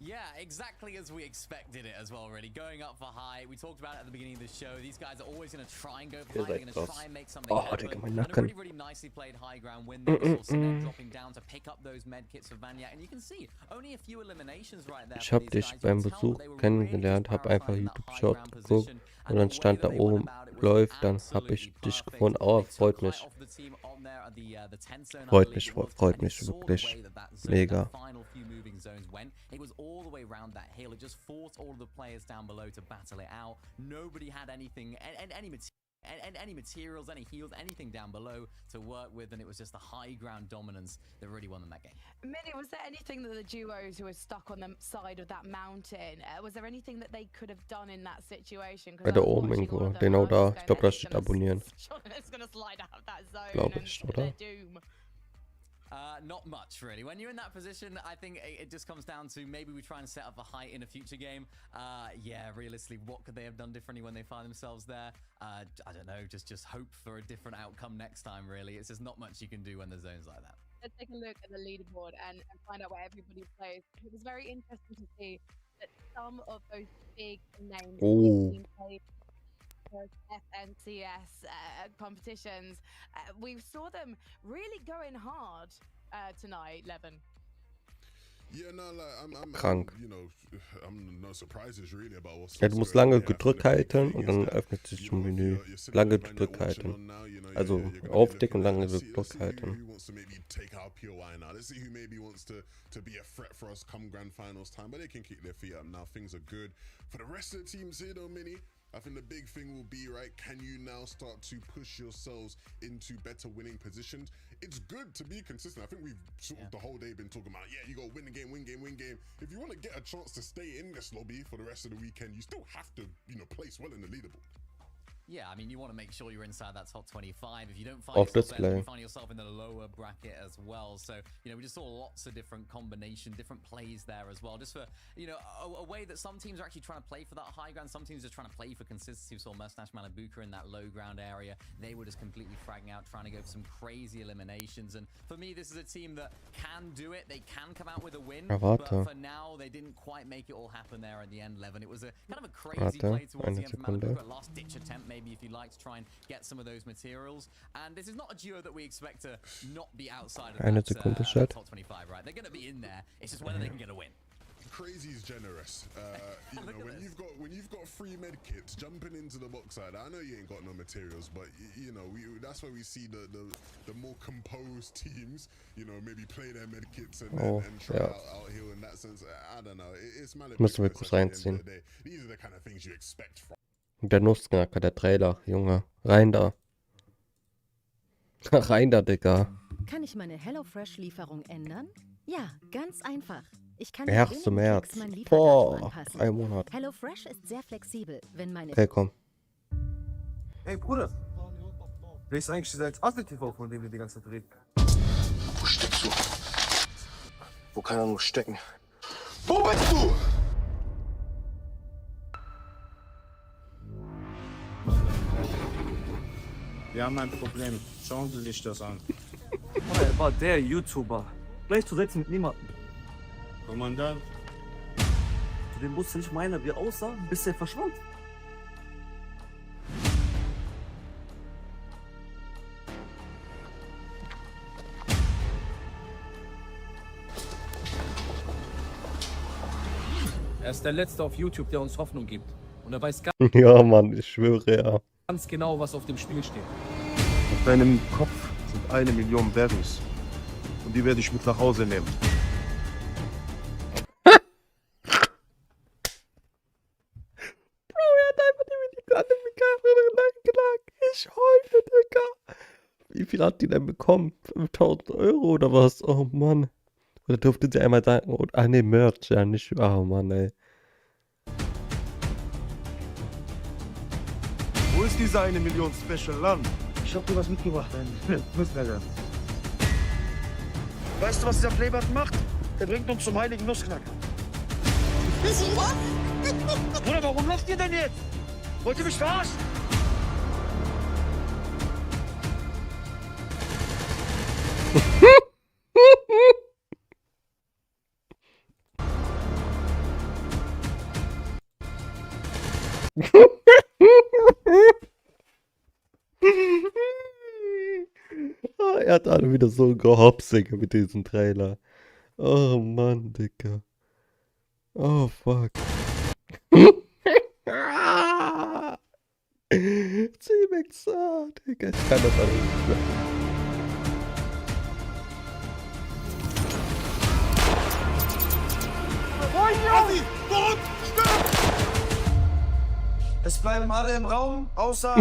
Speaker 3: Yeah, exactly as we expected it as well, really. Going up for high. We talked about it at the beginning of the show. These guys are always going to try and go for
Speaker 1: Ihr
Speaker 3: high. They're
Speaker 1: seid
Speaker 3: going to
Speaker 1: krass.
Speaker 3: try and make something
Speaker 1: Oh,
Speaker 3: happen.
Speaker 1: Digga, mein
Speaker 3: And a
Speaker 1: Nacken.
Speaker 3: really nicely played high ground win there. We saw Sined dropping down to pick up those med kits for Vaniac. And you can see only a few eliminations right there.
Speaker 1: Ich
Speaker 3: for
Speaker 1: hab
Speaker 3: these
Speaker 1: dich
Speaker 3: guys.
Speaker 1: beim
Speaker 3: You can tell
Speaker 1: Besuch
Speaker 3: they were
Speaker 1: kennengelernt,
Speaker 3: really
Speaker 1: hab einfach
Speaker 3: prioritizing that
Speaker 1: YouTube
Speaker 3: high
Speaker 1: Short
Speaker 3: ground
Speaker 1: geguckt
Speaker 3: position.
Speaker 1: und
Speaker 3: And
Speaker 1: dann
Speaker 3: the
Speaker 1: stand
Speaker 3: way
Speaker 1: da
Speaker 3: that they went
Speaker 1: oben,
Speaker 3: about it was
Speaker 1: läuft, dann hab
Speaker 3: absolutely
Speaker 1: ich dich
Speaker 3: perfect.
Speaker 1: gefunden. Oh,
Speaker 3: They
Speaker 1: freut
Speaker 3: took
Speaker 1: mich.
Speaker 3: height off the team on there at the 10th zone, I
Speaker 1: Freut
Speaker 3: believe
Speaker 1: mich,
Speaker 3: it was.
Speaker 1: freut
Speaker 3: And you
Speaker 1: mich
Speaker 3: saw the
Speaker 1: wirklich.
Speaker 3: way that zone,
Speaker 1: Mega.
Speaker 3: that final few moving zones went. It was all the way around that hill. It just forced all of the players down below to battle it out. Nobody had anything, any materials, any heals, anything down below to work with, and it was just the high ground dominance that really won them that game.
Speaker 2: Minnie, was there anything that the duos who were stuck on the side of that mountain, was there anything that they could have done in that situation? 'Cause
Speaker 1: Bei da
Speaker 2: I was
Speaker 1: oben
Speaker 2: watching
Speaker 1: irgendwo,
Speaker 2: all of them
Speaker 1: genau
Speaker 2: and I was
Speaker 1: da. Ich
Speaker 2: just
Speaker 1: glaube, da
Speaker 2: going,
Speaker 1: steht
Speaker 2: they're
Speaker 1: abonnieren.
Speaker 2: It's gonna slide out of that zone
Speaker 1: Glaube
Speaker 2: and
Speaker 1: ich,
Speaker 2: to
Speaker 1: oder?
Speaker 2: their doom.
Speaker 3: Not much, really. When you're in that position, I think it just comes down to maybe we try and set up a height in a future game. Yeah, realistically, what could they have done differently when they find themselves there? I don't know, just hope for a different outcome next time, really. It's just not much you can do when the zone's like that.
Speaker 2: Let's take a look at the leaderboard and find out where everybody plays. It was very interesting to see that some of those big names
Speaker 1: Oh.
Speaker 2: being played for FNCS competitions, we saw them really going hard tonight, Levin.
Speaker 4: Yeah, no, like
Speaker 1: Krank.
Speaker 4: I'm no surprises really about what's.
Speaker 1: Ja, du musst lange gedrückt halten und dann öffnet sich ein Menü. Lange gedrückt halten. Also aufdecken und lange gedrückt halten.
Speaker 4: Who wants to maybe take our POI now? Let's see who maybe wants to be a threat for us come grand finals time, but they can kick their feet up now. Things are good for the rest of the teams here, though, Mini. I think the big thing will be, right, can you now start to push yourselves into better winning positions? It's good to be consistent. I think we've sort of the whole day been talking about, yeah, you got to win the game, win game, win game. If you want to get a chance to stay in this lobby for the rest of the weekend, you still have to, place well in the leaderboard.
Speaker 3: Yeah, I mean, you want to make sure you're inside that top 25. If you don't find
Speaker 1: Off
Speaker 3: yourself there,
Speaker 1: display.
Speaker 3: you find yourself in the lower bracket as well. So, we just saw lots of different combination, different plays there as well. Just for, a way that some teams are actually trying to play for that high ground. Some teams are trying to play for consistency. We saw Mustache Malibuka in that low ground area. They were just completely fragging out, trying to go for some crazy eliminations. And for me, this is a team that can do it. They can come out with a win. But
Speaker 1: Warte.
Speaker 3: for now, they didn't quite make it all happen there at the end, Levin. It was a kind of a crazy
Speaker 1: Warte,
Speaker 3: play towards
Speaker 1: eine
Speaker 3: the end from
Speaker 1: Sekunde.
Speaker 3: Malibuka. Last ditch attempt, maybe, if you'd like to try and get some of those materials. And this is not a duo that we expect to not be outside of
Speaker 1: Eine
Speaker 3: that,
Speaker 1: Sekunde,
Speaker 3: that
Speaker 1: Chat.
Speaker 3: top 25, right? They're going to be in there. It's just whether they can get a win.
Speaker 4: Crazy's generous. You know, when you've got free med kits, jumping into the box side. I know you ain't got no materials, but you know, that's where we see the more composed teams. You know, maybe play their med kits and try out here in that sense. I don't know. It's
Speaker 1: Müssen wir kurz reinziehen.
Speaker 4: These are the kind of things you expect from.
Speaker 1: Der Nussknacker, der Trailer, Junge. Rein da. Rein da, Digga.
Speaker 7: Kann ich meine HelloFresh-Lieferung ändern? Ja, ganz einfach. Ich kann
Speaker 1: 1. März.
Speaker 7: mein Lieferdatum
Speaker 1: Boah,
Speaker 7: anpassen.
Speaker 1: 1 Monat.
Speaker 7: HelloFresh ist sehr flexibel, wenn meine...
Speaker 1: Okay, komm.
Speaker 8: Ey Bruder, wer ist eigentlich dieser JETZT, von dem wir die ganze Zeit reden?
Speaker 9: Wo steckst du? Wo kann er nur stecken? Wo bist du?
Speaker 8: Wir haben ein Problem. Schauen Sie sich das an. Er war der YouTuber. Gleichzusetzen mit niemandem. Kommandant. Zu dem wusste nicht meiner, wie er aussah, bis er verschwand.
Speaker 10: Er ist der Letzte auf YouTube, der uns Hoffnung gibt. Und er weiß
Speaker 1: Ja, Mann, ich schwöre, ja.
Speaker 10: ganz genau, was auf dem Spiel steht.
Speaker 8: Auf deinem Kopf sind 1 Million Berries. Und die werde ich mit nach Hause nehmen.
Speaker 1: Bro, er hat einfach die Kanalmitglied reingelagt. Ich heule, Digga. Wie viel hat die denn bekommen? 5.000 Euro oder was? Oh Mann. Oder durfte sie einmal sagen, oh, ah ne, Merch, ja nicht. Oh Mann, ey.
Speaker 8: Wo ist diese 1 Million Special Land? Ich hab dir was mitgebracht, ein Nussberger. Weißt du, was dieser Playbutton macht? Der bringt uns zum heiligen Nussknacker. Bruder, warum lacht ihr denn jetzt? Wollt ihr mich verarschen?
Speaker 1: Er hat alle wieder so gehopsig mit diesem Trailer. Oh Mann, Digga. Oh fuck. Ziemixer, Digga. Ich kann das alles nicht mehr.
Speaker 8: Es bleiben alle im Raum, außer...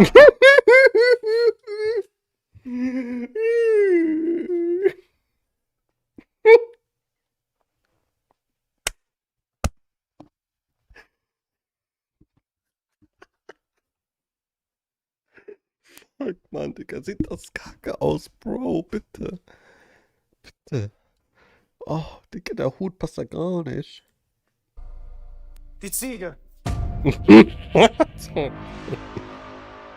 Speaker 1: Fuck, Mann, Digga. Sieht das kacke aus, Bro. Bitte. Bitte. Oh, Digga, der Hut passt da gar nicht.
Speaker 8: Die Ziege.
Speaker 1: What?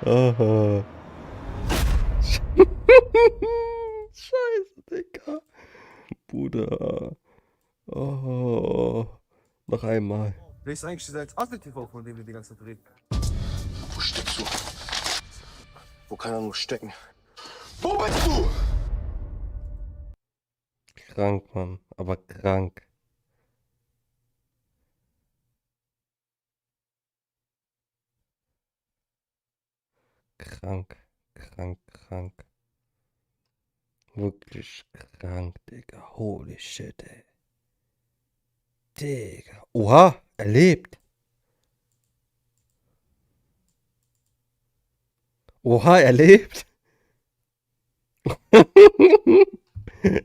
Speaker 1: Aha. Scheiße, Digga. Bruder. Oh. Noch einmal.
Speaker 8: Wer ist eigentlich dieser JETZT, von dem wir die ganze Zeit reden?
Speaker 9: Wo steckst du? Wo kann er nur stecken? Wo bist du?
Speaker 1: Krank, Mann. Aber krank. Krank. Krank. Wirklich krank, Digga. Holy shit, ey. Digga. Oha, er lebt. Oha, er lebt.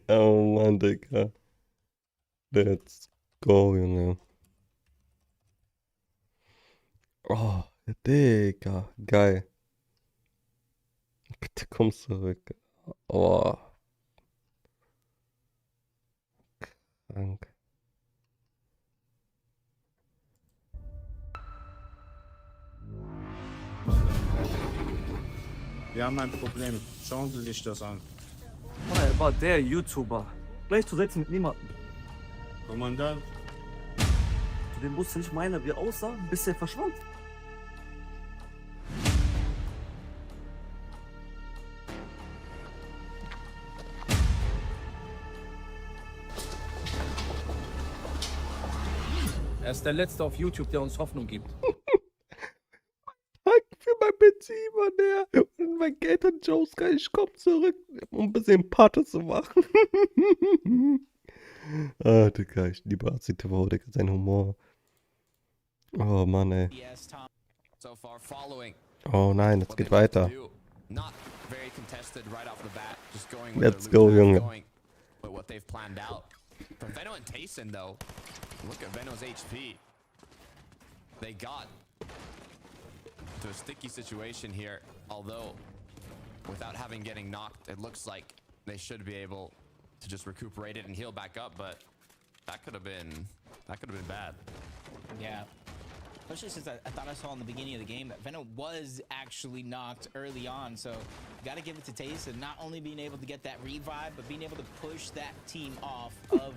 Speaker 1: Oh Mann, Digga. Let's go, Junge. Oh, Digga. Geil. Bitte komm zurück. Oh. Krank.
Speaker 8: Wir haben ein Problem. Schauen Sie sich das an. Er war der YouTuber. Gleichzusetzen mit niemandem. Kommandant. Zu dem wusste nicht meiner, wie er aussah, bis er verschwand.
Speaker 10: Er ist der Letzte auf YouTube, der uns Hoffnung gibt.
Speaker 1: Danke für mein Benzin, Mann, und mein Geld und Joe's ich komm zurück, um ein bisschen Party zu machen. Ah, Digga, ich liebe ACTV, Digga, sein Humor. Oh, Mann, ey.
Speaker 6: So far following.
Speaker 1: Oh nein, es geht weiter.
Speaker 6: Not very contested right off the bat. Just going
Speaker 1: Let's go, Junge.
Speaker 6: But what they've planned out. For Venno and Tayson, though, look at Venno's HP. They got to a sticky situation here. Although, without having getting knocked, it looks like they should be able to just recuperate it and heal back up. But that could have been bad.
Speaker 5: Yeah. Especially since I thought I saw in the beginning of the game that Venno was actually knocked early on. So, got to give it to Tayson, not only being able to get that revive, but being able to push that team off of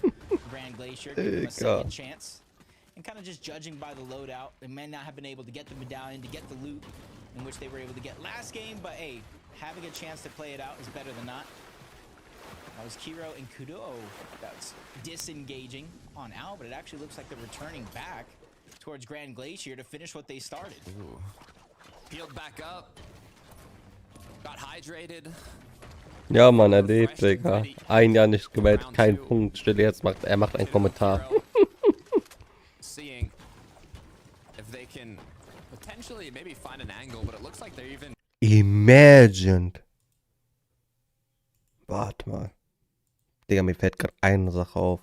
Speaker 5: Grand Glacier, give them a second chance. And kind of just judging by the loadout, they may not have been able to get the medallion, to get the loot, in which they were able to get last game. But hey, having a chance to play it out is better than not. That was Kiro and Kudo. That's disengaging on Al, but it actually looks like they're returning back towards Grand Glacier to finish what they started.
Speaker 6: Ooh. Healed back up. Got hydrated.
Speaker 1: Ja, Mann, er lebt, Digga. Ein Jahr nicht gewählt, kein Punkt. Stell dir jetzt, er macht einen Kommentar.
Speaker 6: Seeing if they can potentially maybe find an angle, but it looks like they're even
Speaker 1: Imagined. Warte mal. Digga, mir fällt gerade eine Sache auf.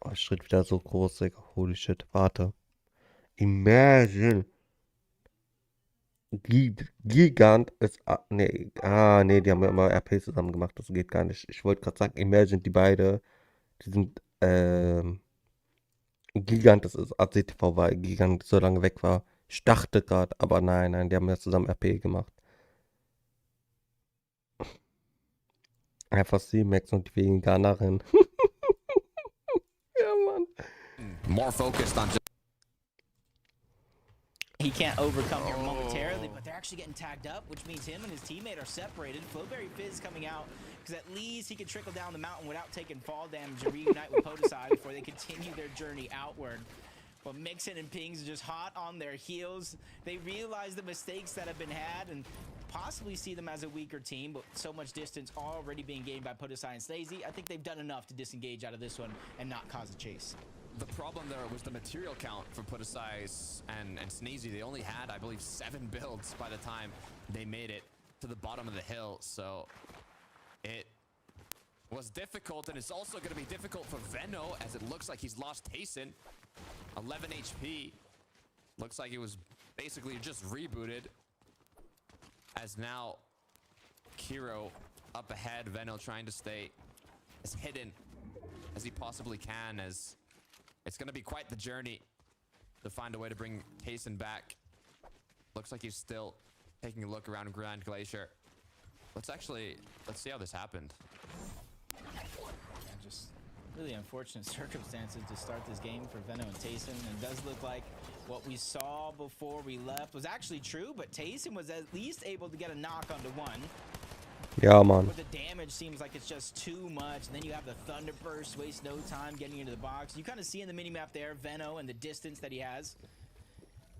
Speaker 1: Oh, Schritt wieder so groß, Digga. Holy shit. Warte. Imagine. Gigant ist. Nee. Nee, die haben ja immer RP zusammen gemacht. Das geht gar nicht. Ich wollte gerade sagen, Imagine, die beide. Die sind. Gigant, das ist ACTV, weil Gigant so lange weg war. Ich dachte gerade, aber nein, die haben ja zusammen RP gemacht. Einfach sie, Max und die Veganerin. Ja, Mann.
Speaker 6: more focused on just
Speaker 5: he can't overcome here momentarily, but they're actually getting tagged up, which means him and his teammate are separated. Flowberry Fizz coming out, because at least he can trickle down the mountain without taking fall damage and reunite with Podesai before they continue their journey outward. But Mixon and Pings are just hot on their heels. They realize the mistakes that have been had and possibly see them as a weaker team, but so much distance already being gained by Podesai and Slazy. I think they've done enough to disengage out of this one and not cause a chase.
Speaker 6: the problem there was the material count for Podesai and Sneezy. They only had, I believe, 7 builds by the time they made it to the bottom of the hill. So it was difficult, and it's also going to be difficult for Venno, as it looks like he's lost Tayson. 11 HP. Looks like it was basically just rebooted. As now, Kiro up ahead. Venno trying to stay as hidden as he possibly can, as it's going to be quite the journey to find a way to bring Tayson back. Looks like he's still taking a look around Grand Glacier. Let's see how this happened.
Speaker 5: Just really unfortunate circumstances to start this game for Venno and Tayson. And it does look like what we saw before we left was actually true, but Tayson was at least able to get a knock onto one.
Speaker 1: Yeah, man.
Speaker 5: But the damage seems like it's just too much. And then you have the Thunder Burst, waste no time getting into the box. You kind of see in the minimap there, Venno and the distance that he has.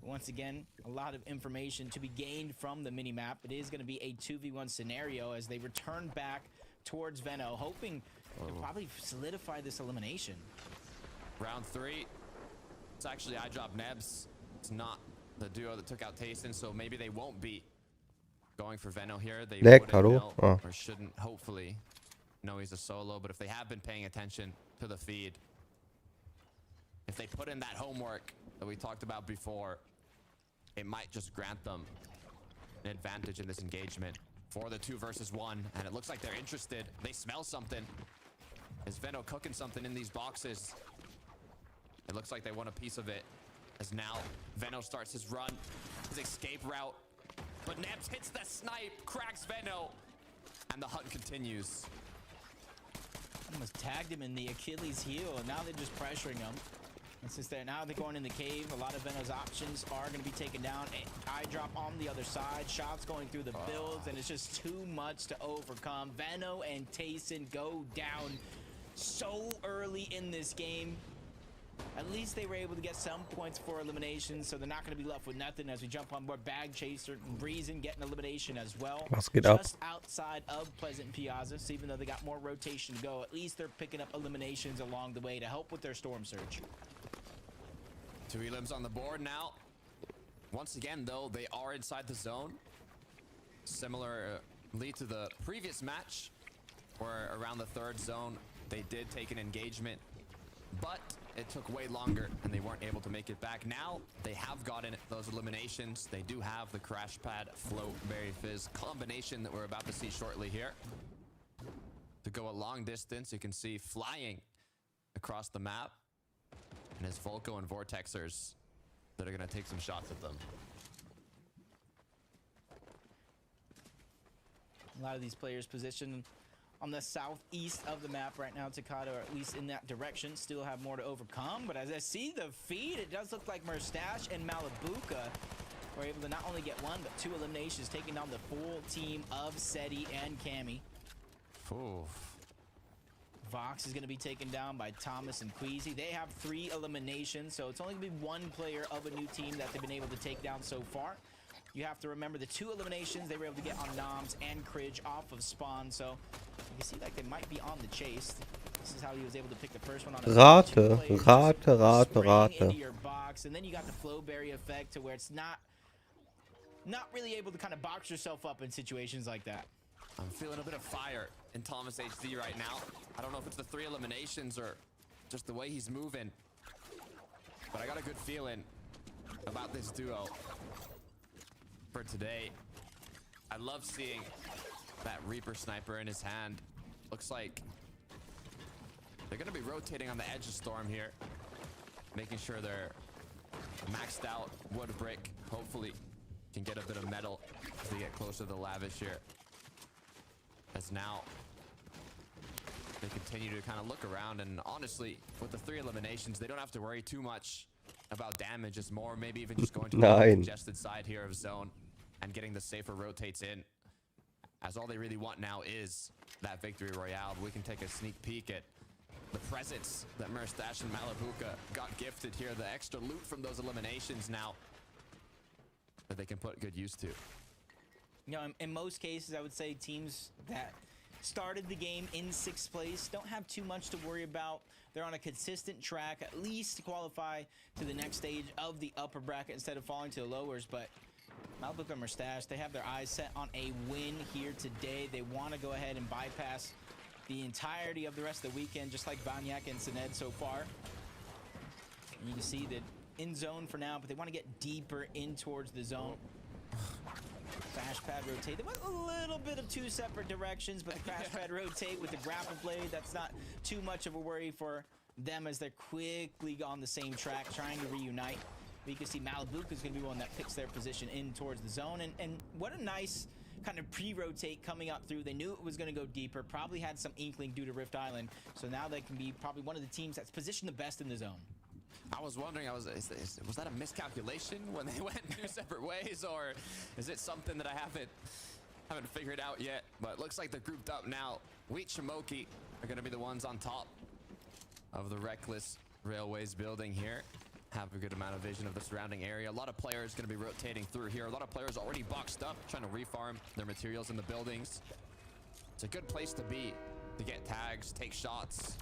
Speaker 5: Once again, a lot of information to be gained from the minimap. It is going to be a 2v1 scenario as they return back towards Venno, hoping to probably solidify this elimination.
Speaker 6: Round 3. It's actually I drop Nebs. It's not the duo that took out Tayson, so maybe they won't be going for Venno here. They wouldn't know, or shouldn't hopefully know he's a solo, but if they have been paying attention to the feed, if they put in that homework that we talked about before, it might just grant them an advantage in this engagement for the 2 versus 1. And it looks like they're interested. They smell something. Is Venno cooking something in these boxes? It looks like they want a piece of it, as now Venno starts his run, his escape route. But Nebs hits the snipe, cracks Venno, and the hunt continues.
Speaker 5: Almost tagged him in the Achilles heel, and now they're just pressuring him. And since they're going in the cave, a lot of Venno's options are going to be taken down. Eye drop on the other side, shots going through the builds, and it's just too much to overcome. Venno and Tayson go down so early in this game. At least they were able to get some points for elimination, so they're not going to be left with nothing as we jump on board. Bag Chaser and Breezin getting elimination as well. Just outside of Pleasant Piazza, so even though they got more rotation to go, at least they're picking up eliminations along the way to help with their storm surge.
Speaker 6: 2 elims on the board now. Once again, though, they are inside the zone. Similarly to the previous match, where around the 3rd zone, they did take an engagement, but it took way longer and they weren't able to make it back. Now they have gotten those eliminations. They do have the crash pad float berry fizz combination that we're about to see shortly here. To go a long distance, you can see flying across the map, and it's Volko and Vortexers that are going to take some shots at them.
Speaker 5: A lot of these players positioned on the southeast of the map right now, Takata, or at least in that direction. Still have more to overcome, but as I see the feed, it does look like Mustache and Malabuka were able to not only get 1, but 2 eliminations, taking down the full team of Seti and Cammy.
Speaker 6: Ooh.
Speaker 5: Vox is going to be taken down by Thomas and Queasy. They have 3 eliminations, so it's only going to be 1 player of a new team that they've been able to take down so far. You have to remember the 2 eliminations they were able to get on Noms and Cridge off of Spawn, so you can see like they might be on the chase. This is how he was able to pick the first one on a
Speaker 1: Rate.
Speaker 5: into your box, and then you got the Flowberry effect to where it's not really able to kind of box yourself up in situations like that.
Speaker 6: I'm feeling a bit of fire in Thomas HD right now. I don't know if it's the 3 eliminations or just the way he's moving, but I got a good feeling about this duo for today. I love seeing that Reaper sniper in his hand. Looks like they're going to be rotating on the edge of Storm here, making sure they're maxed out wood brick. Hopefully can get a bit of metal as they get closer to the lavish here. As now they continue to kind of look around, and honestly, with the 3 eliminations, they don't have to worry too much about damage. It's more maybe even just going to the congested side here of zone and getting the safer rotates in, as all they really want now is that victory royale. We can take a sneak peek at the presents that Mustache and Malabuka got gifted here, the extra loot from those eliminations now that they can put good use to.
Speaker 5: You know, in most cases, I would say teams that started the game in 6th place don't have too much to worry about. They're on a consistent track, at least to qualify to the next stage of the upper bracket instead of falling to the lowers. But Malabuka and Mustache, they have their eyes set on a win here today. They want to go ahead and bypass the entirety of the rest of the weekend, just like Banyak and Sined so far. And you can see that in zone for now, but they want to get deeper in towards the zone. Crash pad rotate. There was a little bit of 2 separate directions, but the crash pad rotate with the grapple blade, that's not too much of a worry for them as they're quickly on the same track trying to reunite. But you can see Malabuka is going to be one that picks their position in towards the zone. And what a nice kind of pre-rotate coming up through. They knew it was going to go deeper, probably had some inkling due to Rift Island. So now they can be probably one of the teams that's positioned the best in the zone.
Speaker 6: I was wondering, was that a miscalculation when they went 2 separate ways, or is it something that I haven't figured out yet? But it looks like they're grouped up now. Wheat Shimoki are going to be the ones on top of the Reckless Railways building here. Have a good amount of vision of the surrounding area. A lot of players going to be rotating through here. A lot of players already boxed up, trying to refarm their materials in the buildings. It's a good place to be, to get tags, take shots,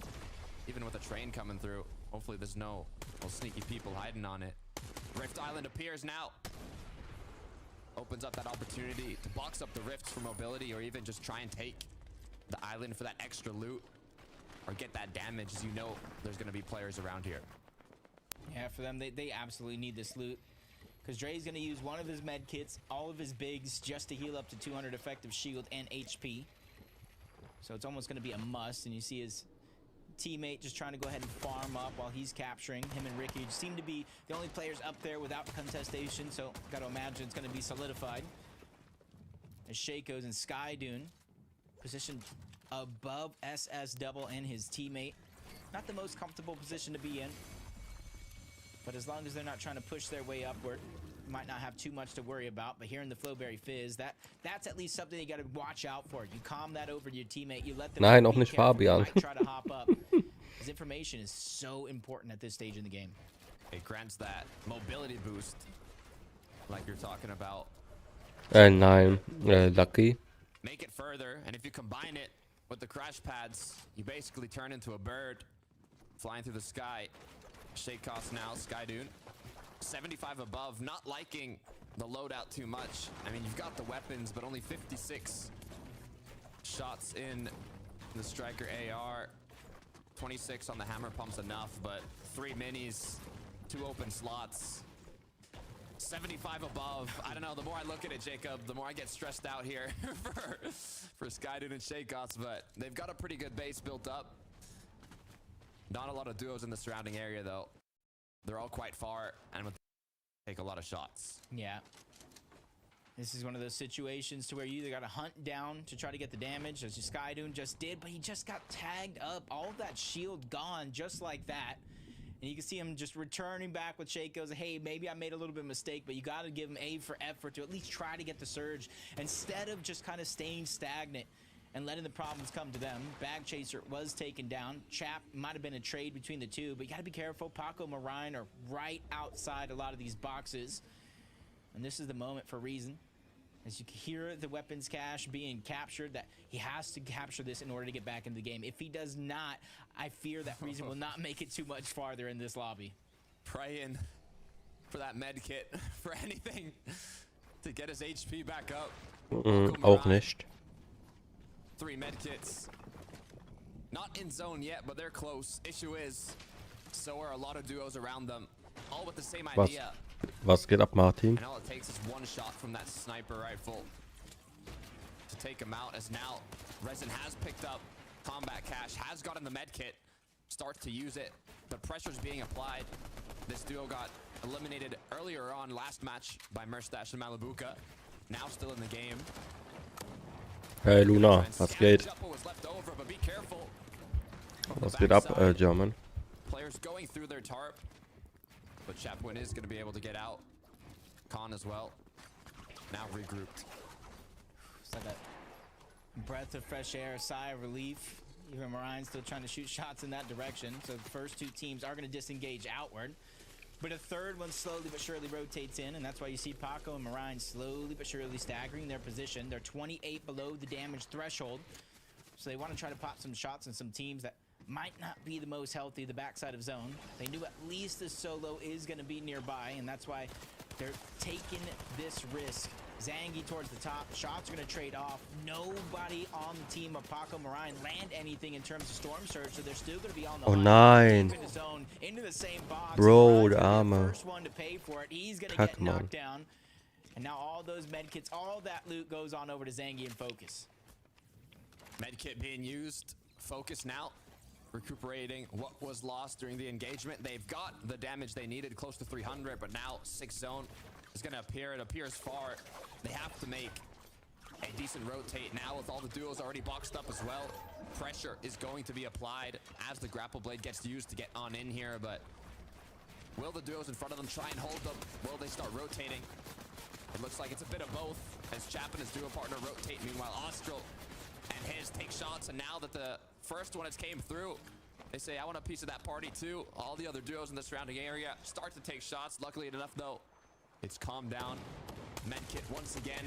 Speaker 6: even with a train coming through. Hopefully there's no sneaky people hiding on it. Rift Island appears now. Opens up that opportunity to box up the rifts for mobility, or even just try and take the island for that extra loot, or get that damage, as you know there's going to be players around here.
Speaker 5: Yeah, for them, they absolutely need this loot, because Dre's going to use one of his med kits, all of his bigs, just to heal up to 200 effective shield and HP. So it's almost going to be a must, and you see his teammate just trying to go ahead and farm up while he's capturing. Him and Ricky seem to be the only players up there without contestation, so got to imagine it's going to be solidified. As Shaco's and Skydune positioned above SS Double and his teammate. Not the most comfortable position to be in, but as long as they're not trying to push their way upward, might not have too much to worry about. But here in the Flowberry Fizz, that's at least something you got to watch out for. You calm that over to your teammate. You let them
Speaker 1: Nein, auch nicht Fabian.
Speaker 5: try to hop up. As information is so important at this stage in the game.
Speaker 6: It grants that mobility boost, like you're talking about.
Speaker 1: Nein, lucky.
Speaker 6: Make it further, and if you combine it with the crash pads, you basically turn into a bird flying through the sky. Shake cost now, Sky Dune. 75 above, not liking the loadout too much. I mean, you've got the weapons, but only 56 shots in the Striker AR. 26 on the hammer pump's enough, but 3 minis, 2 open slots. 75 above. I don't know, the more I look at it, Jacob, the more I get stressed out here for Skydun and Shakeoffs, but they've got a pretty good base built up. Not a lot of duos in the surrounding area, though. They're all quite far, and would take a lot of shots.
Speaker 5: Yeah. This is one of those situations to where you either got to hunt down to try to get the damage, as Skydun just did, but he just got tagged up. All of that shield gone just like that. And you can see him just returning back with Shaco's. Hey, maybe I made a little bit of mistake, but you got to give him A for effort to at least try to get the surge instead of just kind of staying stagnant and letting the problems come to them. Bag Chaser was taken down. Chap might have been a trade between the two, but you got to be careful. Paco and Marine are right outside a lot of these boxes. And this is the moment for Reason. As you can hear the weapons cache being captured, that he has to capture this in order to get back into the game. If he does not, I fear that Reason will not make it too much farther in this lobby.
Speaker 6: Praying for that med kit, for anything to get his HP back up.
Speaker 1: Auch nicht.
Speaker 6: 3 med kits. Not in zone yet, but they're close. Issue is, so are a lot of duos around them, all with the same idea.
Speaker 1: Was geht ab, Martin?
Speaker 6: And all it takes is one shot from that sniper rifle to take him out, as now Resin has picked up combat cache, has gotten the med kit, starts to use it. The pressure's being applied. This duo got eliminated earlier on last match by Merstash and Malabuka. Now still in the game.
Speaker 1: Hey Luna, was geht? Was geht ab, German?
Speaker 6: Players going through their tarp, but Chapwin is going to be able to get out. Khan as well. Now regrouped.
Speaker 5: It's like a breath of fresh air, a sigh of relief. Even Marine's still trying to shoot shots in that direction. So the first 2 teams are going to disengage outward. But a third one slowly but surely rotates in, and that's why you see Paco and Marine slowly but surely staggering their position. They're 28 below the damage threshold. So they want to try to pop some shots on some teams that might not be the most healthy, the backside of zone. They knew at least the solo is going to be nearby, and that's why they're taking this risk. Zangi towards the top. Shots are going to trade off. Nobody on the team of Paco Marine land anything in terms of Storm Surge, so they're still going to be on the line. Into zone, into the same box.
Speaker 1: Bro, the armor.
Speaker 5: First one to pay for it. He's going to get knocked down. And now all those medkits, all that loot goes on over to Zangi and Focus.
Speaker 6: Medkit being used. Focus now. Recuperating what was lost during the engagement. They've got the damage they needed, close to 300, but now 6 zone is going to appear. It appears far. They have to make a decent rotate now with all the duos already boxed up as well. Pressure is going to be applied as the grapple blade gets used to get on in here, but will the duos in front of them try and hold them? Will they start rotating? It looks like it's a bit of both as Chap and his duo partner rotate. Meanwhile, Austral and his take shots, and now that the first one has came through, they say, I want a piece of that party too. All the other duos in the surrounding area start to take shots. Luckily enough, though, it's calmed down. Medkit once again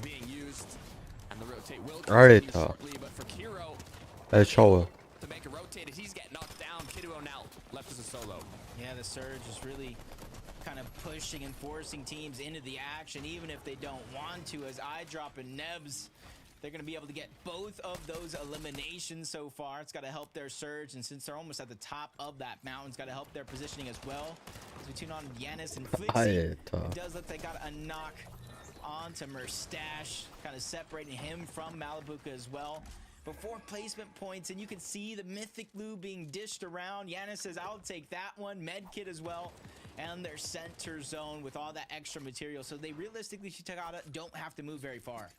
Speaker 6: being used, and the rotate will continue shortly, but for Kiro to make a rotate, he's getting knocked down. Kiduo now left as a solo.
Speaker 5: Yeah, the surge is really kind of pushing and forcing teams into the action, even if they don't want to, as I drop and Nebs. They're going to be able to get both of those eliminations so far. It's got to help their surge, and since they're almost at the top of that mountain, it's got to help their positioning as well. As we tune on Yanis and Flixie, it does look like they got a knock onto Merstash, kind of separating him from Malabuka as well. But 4 placement points, and you can see the Mythic Lou being dished around. Yanis says, I'll take that one. Medkit as well. And their center zone with all that extra material. So they realistically, Shitagata, don't have to move very far.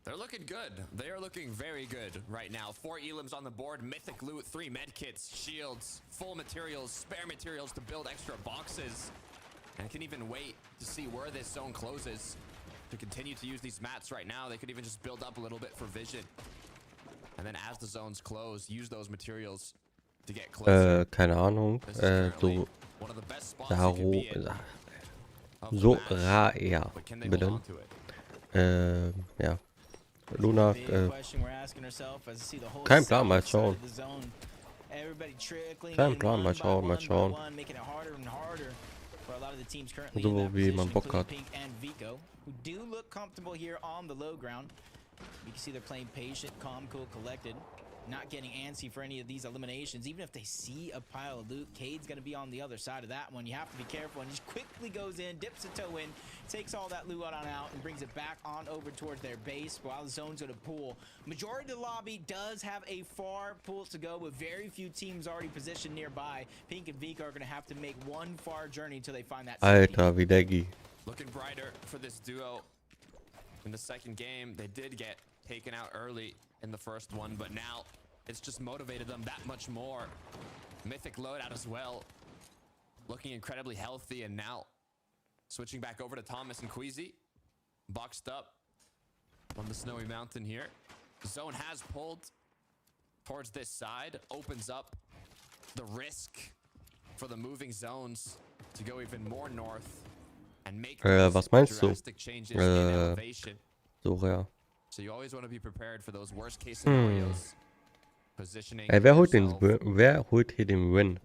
Speaker 6: They're looking good. They are looking very good right now. 4 elims on the board, mythic loot, 3 medkits, shields, full materials, spare materials to build extra boxes. And can even wait to see where this zone closes to continue to use these mats right now. They could even just build up a little bit for vision. And then as the zones close, use those materials to get closer.
Speaker 1: Keine Ahnung,
Speaker 6: This is currently
Speaker 1: so,
Speaker 6: one of the best spots
Speaker 1: Daro,
Speaker 6: you can be in of the
Speaker 1: so
Speaker 6: match,
Speaker 1: rar,
Speaker 6: but can they hold
Speaker 1: bitte.
Speaker 6: on to it?
Speaker 1: Ja. Luna, kein Plan, mal schauen. Kein Plan, mal schauen, mal schauen. So wie man Bock hat.
Speaker 5: Who do look comfortable here on the low ground. You can see they're playing patient, calm, cool, collected. Not getting antsy for any of these eliminations. Even if they see a pile of loot, Cade's going to be on the other side of that one. You have to be careful. And just quickly goes in, dips a toe in, takes all that loot on out, and brings it back on over towards their base while the zone's going to pool. Majority of the lobby does have a far pool to go with very few teams already positioned nearby. Pink and Vika are going to have to make one far journey until they find that safety.
Speaker 1: Alter, wie Deggy.
Speaker 6: Looking brighter for this duo. In the second game, they did get taken out early in the first one, but now it's just motivated them that much more. Mythic loadout as well. Looking incredibly healthy, and now switching back over to Thomas and Queasy. Boxed up on the snowy mountain here. Zone has pulled towards this side. Opens up the risk for the moving zones to go even more north and make
Speaker 1: Was meinst du?
Speaker 6: drastic changes in elevation.
Speaker 1: So, ja.
Speaker 6: So you always want to be prepared for those worst case scenarios. Positioning
Speaker 1: Wer holt
Speaker 6: yourself.
Speaker 1: wer holt hier den Win?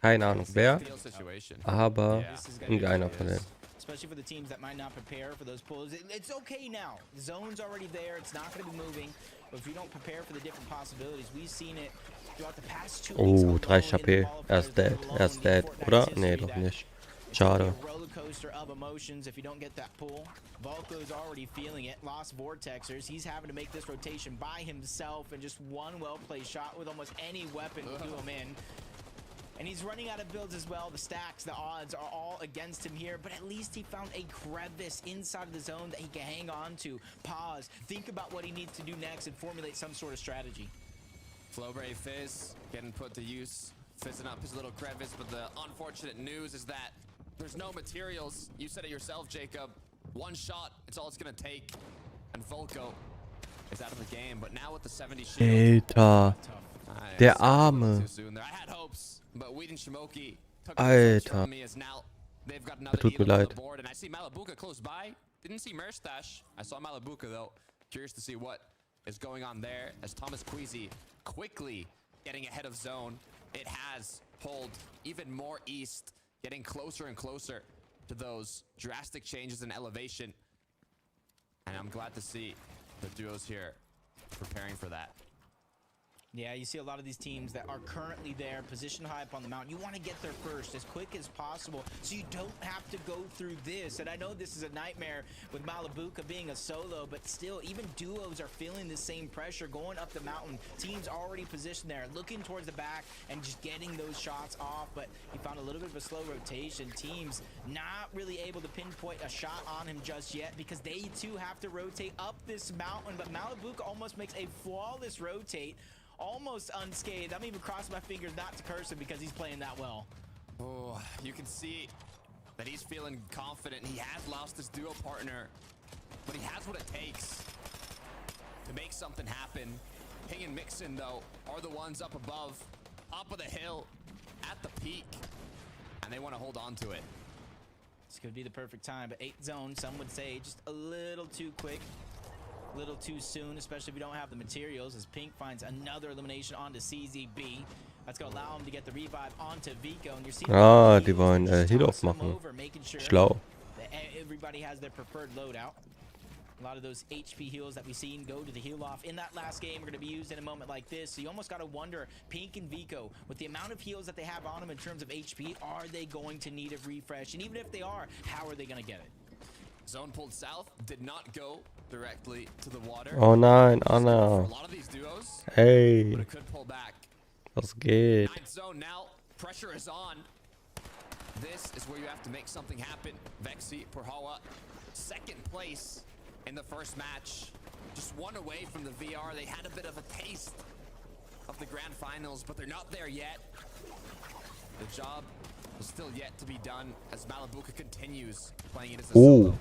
Speaker 1: Keine Ahnung wer,
Speaker 6: Ideal situation.
Speaker 1: aber
Speaker 6: Yeah.
Speaker 1: irgendeiner von denen.
Speaker 5: Especially for the teams that might not prepare for those pulls. It's okay now. The zone's already there. It's not going to be moving. But if you don't prepare for the different possibilities, we've seen it throughout the past 2 weeks.
Speaker 1: Oh, 3 HP. Er ist dead, oder? Nee, doch nicht. Schade.
Speaker 5: Rollercoaster of emotions if you don't get that pull. Volko's already feeling it. Lost Vortexers. He's having to make this rotation by himself, and just one well-placed shot with almost any weapon to do him in. And he's running out of builds as well. The stacks, the odds are all against him here, but at least he found a crevice inside of the zone that he can hang on to, pause, think about what he needs to do next, and formulate some sort of strategy.
Speaker 6: Flowbray Fizz getting put to use, fizzing up his little crevice, but the unfortunate news is that there's no materials. You said it yourself, Jacob. One shot, it's all it's gonna take. And Volko is out of the game, but now with the 70 shield.
Speaker 1: Alter, der Arme.
Speaker 6: I had hopes, but Weed and Shimoki took
Speaker 1: Alter.
Speaker 6: from me as now they've got another
Speaker 1: Tut mir
Speaker 6: Elam on
Speaker 1: leid.
Speaker 6: the board, and I see Malabuka close by. Didn't see Merstash. I saw Malabuka though. Curious to see what is going on there as Thomas Queasy quickly getting ahead of zone. It has pulled even more east, getting closer and closer to those drastic changes in elevation. And I'm glad to see the duos here preparing for that.
Speaker 5: Yeah, you see a lot of these teams that are currently there, positioned high up on the mountain. You want to get there first as quick as possible so you don't have to go through this. And I know this is a nightmare with Malabuka being a solo, but still, even duos are feeling the same pressure going up the mountain. Teams already positioned there, looking towards the back and just getting those shots off. But he found a little bit of a slow rotation. Teams not really able to pinpoint a shot on him just yet because they too have to rotate up this mountain. But Malabuka almost makes a flawless rotate, almost unscathed. I'm even crossing my fingers not to curse him because he's playing that well.
Speaker 6: Oh, you can see that he's feeling confident. He has lost his duo partner, but he has what it takes to make something happen. Ping and Mixon, though, are the ones up above, up of the hill, at the peak, and they want to hold on to it.
Speaker 5: This could be the perfect time, but 8 zone, some would say just a little too quick. A little too soon, especially if we don't have the materials, as Pink finds another elimination onto CZB. That's going to allow him to get the revive onto Vico. And you're seeing
Speaker 1: Die wollen Heal aufmachen. Schlau.
Speaker 5: Everybody has their preferred loadout. A lot of those HP heals that we've seen go to the heal off in that last game are going to be used in a moment like this. So you almost got to wonder, Pink and Vico, with the amount of heals that they have on them in terms of HP, are they going to need a refresh? And even if they are, how are they going to get it?
Speaker 6: Zone pulled south, did not go directly to the water.
Speaker 1: Oh nein,
Speaker 6: For
Speaker 1: Anna.
Speaker 6: a lot of these duos,
Speaker 1: Hey,
Speaker 6: but it could pull back.
Speaker 1: was geht?
Speaker 6: 9th zone now, pressure is on. This is where you have to make something happen. Vexi, Perhawa, second place in the first match. Just one away from the VR. They had a bit of a taste of the grand finals, but they're not there yet. The job is still yet to be done as Malabuka continues playing it as a solo.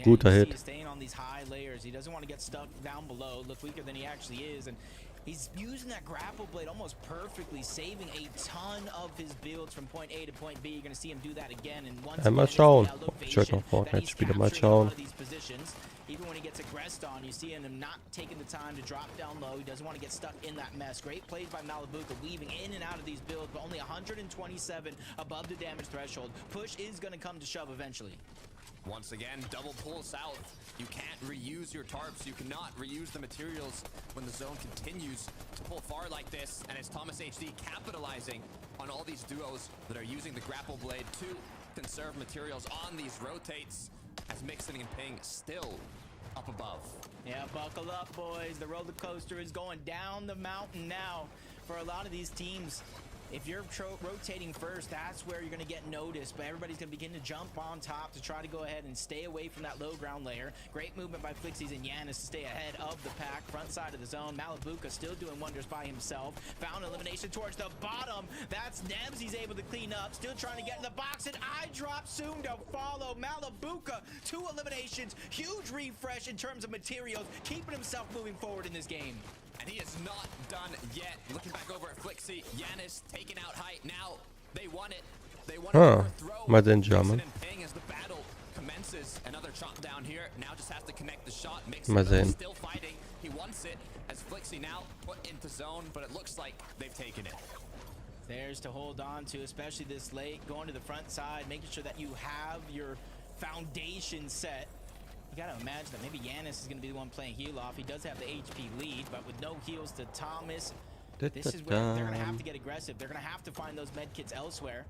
Speaker 1: Guter
Speaker 5: you see
Speaker 1: Hit.
Speaker 5: he's staying on these high layers. He doesn't want to get stuck down below, look weaker than he actually is. And He's using that grapple blade almost perfectly, saving a ton of his builds from point A to point B. You're going to see him do that again. And once
Speaker 1: Mal schauen. Ich werde noch Fortnite-Spiele mal schauen.
Speaker 5: Even when he gets aggressed on, you see him not taking the time to drop down low. He doesn't want to get stuck in that mess. Great plays by Malibuka, weaving in and out of these builds, but only 127 above the damage threshold. Push is going to come to shove eventually.
Speaker 6: Once again, double pull south. You can't reuse your tarps. You cannot reuse the materials when the zone continues to pull far like this. And it's Thomas HD capitalizing on all these duos that are using the grapple blade to conserve materials on these rotates, as Mixon and Ping still up above.
Speaker 5: Yeah, buckle up, boys. The roller coaster is going down the mountain now for a lot of these teams. If you're rotating first, that's where you're going to get noticed, but everybody's going to begin to jump on top to try to go ahead and stay away from that low ground layer. Great movement by Flixies and Yanis to stay ahead of the pack, front side of the zone. Malibuka still doing wonders by himself. Found elimination towards the bottom. That's Nebs. He's able to clean up. Still trying to get in the box, and I drop soon to follow. Malibuka, 2 eliminations. Huge refresh in terms of materials, keeping himself moving forward in this game.
Speaker 6: And he is not done yet. Looking back over at Flixie, Yanis taking out height. Now they won it. They want to overthrow
Speaker 1: mal sehen, German.
Speaker 6: Ping as the battle commences. Another chop down here. Now just has to connect the shot.
Speaker 1: Mal sehen.
Speaker 6: Still fighting. He wants it as Flixie now put into zone, but it looks like they've taken it.
Speaker 5: There's to hold on to, especially this late, going to the front side, making sure that you have your foundation set. You gotta imagine that maybe Yanis is gonna be the one playing heal off. He does have the HP lead, but with no heals to Thomas, this is where they're gonna have to get aggressive. They're gonna have to find those med kits elsewhere.